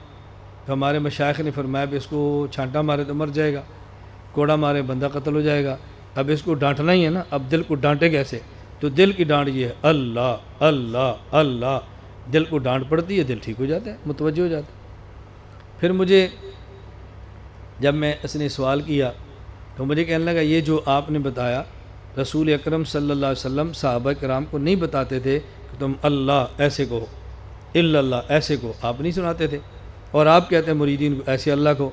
تو ہمارے مشائخ نے فرمایا کہ اس کو چھانٹا مارے تو مر جائے گا، کوڑا مارے بندہ قتل ہو جائے گا، اب اس کو ڈانٹنا ہی ہے نا، اب دل کو ڈانٹے کیسے؟ تو دل کی ڈانٹ یہ ہے اللہ اللہ اللہ، دل کو ڈانٹ پڑتی ہے، دل ٹھیک ہو جاتا ہے، متوجہ ہو جاتا ہے۔ پھر مجھے جب میں اس نے سوال کیا تو مجھے کہنے لگا یہ جو آپ نے بتایا رسول اکرم صلی اللہ علیہ وسلم صحابہ کرام کو نہیں بتاتے تھے کہ تم اللہ ایسے کہو، الا اللہ ایسے کہو، آپ نہیں سناتے تھے، اور آپ کہتے ہیں مریدین کو ایسے اللہ کو۔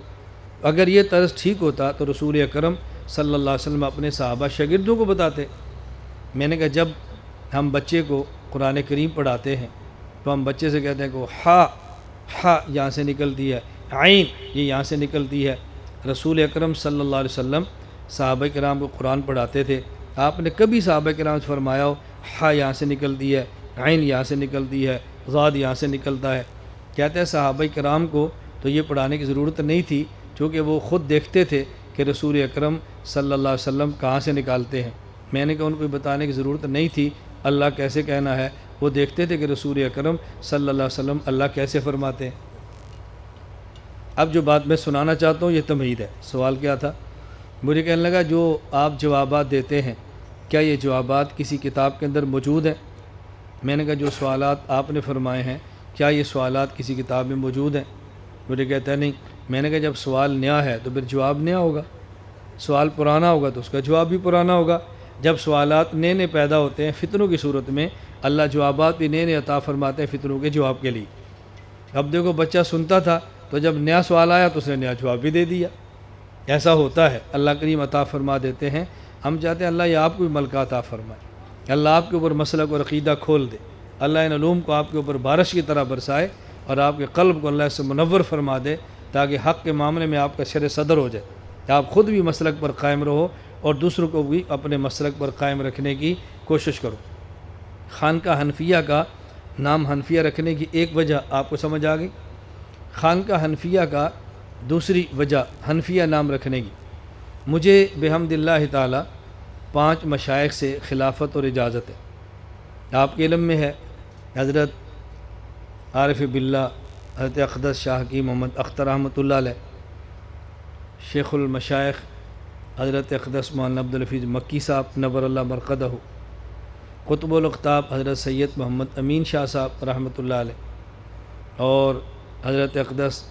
اگر یہ طرز ٹھیک ہوتا تو رسول اکرم صلی اللہ علیہ وسلم اپنے صحابہ شاگردوں کو بتاتے۔ میں نے کہا جب ہم بچے کو قرآن کریم پڑھاتے ہیں تو ہم بچے سے کہتے ہیں کہ ہا یہاں سے نکلتی ہے، عین یہ یہاں سے نکلتی ہے۔ رسول اکرم صلی اللہ علیہ وسلم صحابہ کرام کو قرآن پڑھاتے تھے، آپ نے کبھی صحابہ کرام سے فرمایا ہو ہا یہاں سے نکلتی ہے، عین یہاں سے نکلتی ہے، ضاد یہاں سے نکلتا ہے؟ کہتے ہیں صحابہ کرام کو تو یہ پڑھانے کی ضرورت نہیں تھی، چونکہ وہ خود دیکھتے تھے کہ رسول اکرم صلی اللہ علیہ وسلم کہاں سے نکالتے ہیں۔ میں نے کہا ان کو بتانے کی ضرورت نہیں تھی، اللہ کیسے کہنا ہے، وہ دیکھتے تھے کہ رسول اکرم صلی اللہ علیہ وسلم اللہ کیسے فرماتے ہیں۔ اب جو بات میں سنانا چاہتا ہوں یہ تمہید ہے۔ سوال کیا تھا؟ مجھے کہنے لگا جو آپ جوابات دیتے ہیں کیا یہ جوابات کسی کتاب کے اندر موجود ہیں؟ میں نے کہا جو سوالات آپ نے فرمائے ہیں کیا یہ سوالات کسی کتاب میں موجود ہیں؟ مجھے کہتا ہے نہیں۔ میں نے کہا جب سوال نیا ہے تو پھر جواب نیا ہوگا، سوال پرانا ہوگا تو اس کا جواب بھی پرانا ہوگا۔ جب سوالات نئے نئے پیدا ہوتے ہیں فتنوں کی صورت میں، اللہ جوابات بھی نئے نئے عطا فرماتے ہیں فتنوں کے جواب کے لیے۔ اب دیکھو بچہ سنتا تھا تو جب نیا سوال آیا تو اس نے نیا جواب بھی دے دیا۔ ایسا ہوتا ہے، اللہ کریم عطا فرما دیتے ہیں۔ ہم چاہتے ہیں اللہ یہ آپ کو بھی ملکہ عطا فرمائے، اللہ آپ کے اوپر مسلک اور عقیدہ کھول دے، اللہ ان علوم کو آپ کے اوپر بارش کی طرح برسائے اور آپ کے قلب کو اللہ سے منور فرما دے تاکہ حق کے معاملے میں آپ کا شر صدر ہو جائے، کہ آپ خود بھی مسلک پر قائم رہو اور دوسروں کو بھی اپنے مسلک پر قائم رکھنے کی کوشش کرو۔ خانقاہ حنفیہ کا نام حنفیہ رکھنے کی ایک وجہ آپ کو سمجھ آ گئی؟ خانقاہ حنفیہ کا دوسری وجہ حنفیہ نام رکھنے کی، مجھے بحمد اللہ تعالی 5 مشائخ سے خلافت اور اجازت ہے۔ آپ کے علم میں ہے حضرت عارف باللہ حضرت اقدس شاہ کی محمد اختر رحمۃ اللہ علیہ، شیخ المشائخ حضرت اقدس مولانا عبدالحفیظ مکی صاحب نور اللہ مرقدہ، قطب الاقطاب حضرت سید محمد امین شاہ صاحب رحمۃ اللہ علیہ، اور حضرت اقدس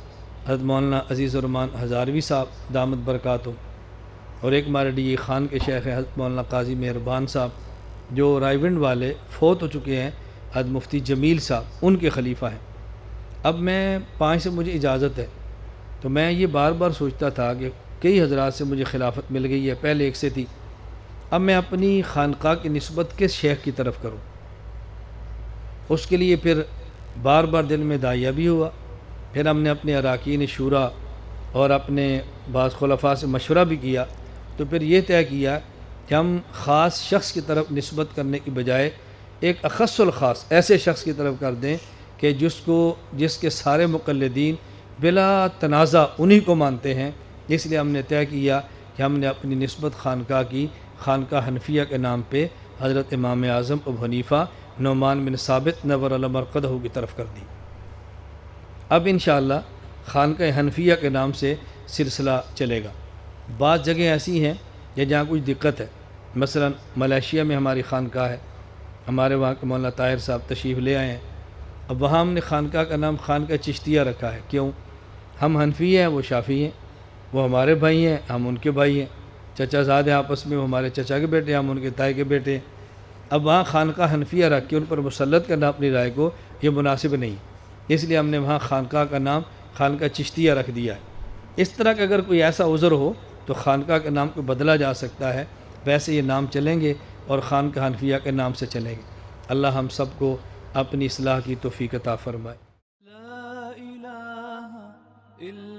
حضرت مولانا عزیز الرحمان ہزاروی صاحب دامت برکاتہ، اور ایک ہمارے ڈی خان کے شیخ حضرت مولانا قاضی مہربان صاحب جو رائے ونڈ والے فوت ہو چکے ہیں، حضرت مفتی جمیل صاحب ان کے خلیفہ ہیں۔ اب میں 5 سے مجھے اجازت ہے، تو میں یہ بار بار سوچتا تھا کہ کئی حضرات سے مجھے خلافت مل گئی ہے، پہلے ایک سے تھی، اب میں اپنی خانقاہ کی نسبت کس شیخ کی طرف کروں؟ اس کے لیے پھر بار بار دل میں داعیہ بھی ہوا، پھر ہم نے اپنے اراکین شورا اور اپنے بعض خلفاء سے مشورہ بھی کیا، تو پھر یہ طے کیا کہ ہم خاص شخص کی طرف نسبت کرنے کی بجائے ایک اخص الخاص ایسے شخص کی طرف کر دیں کہ جس کے سارے مقلدین بلا تنازع انہی کو مانتے ہیں۔ اس لیے ہم نے طے کیا کہ ہم نے اپنی نسبت خانقاہ کی خانقاہ حنفیہ کے نام پہ حضرت امام اعظم ابو حنیفہ نعمان بن ثابت نور اللہ مرقدہ کی طرف کر دی۔ اب انشاءاللہ خانقاہ حنفیہ کے نام سے سلسلہ چلے گا۔ بعض جگہیں ایسی ہیں کہ جہاں کچھ دقت ہے، مثلا ملائیشیا میں ہماری خانقاہ ہے، ہمارے وہاں کے مولانا طاہر صاحب تشریف لے آئے ہیں، اب وہاں ہم نے خانقاہ کا نام خانقاہ چشتیہ رکھا ہے۔ کیوں؟ ہم حنفی ہیں، وہ شافعی ہیں، وہ ہمارے بھائی ہیں، ہم ان کے بھائی ہیں، چچا زاد ہیں آپس میں، وہ ہمارے چچا کے بیٹے ہیں، ہم ان کے تائی کے بیٹے ہیں۔ اب وہاں خانقاہ حنفیہ رکھ کے ان پر مسلط کرنا اپنی رائے کو، یہ مناسب نہیں، اس لیے ہم نے وہاں خانقاہ کا نام خانقاہ چشتیہ رکھ دیا ہے۔ اس طرح کا اگر کوئی ایسا عذر ہو تو خانقاہ کے نام کو بدلا جا سکتا ہے، ویسے یہ نام چلیں گے اور خانقاہ حنفیہ کے نام سے چلیں گے۔ اللہ ہم سب کو اپنی اصلاح کی توفیق عطا فرمائے۔ لا الہ الا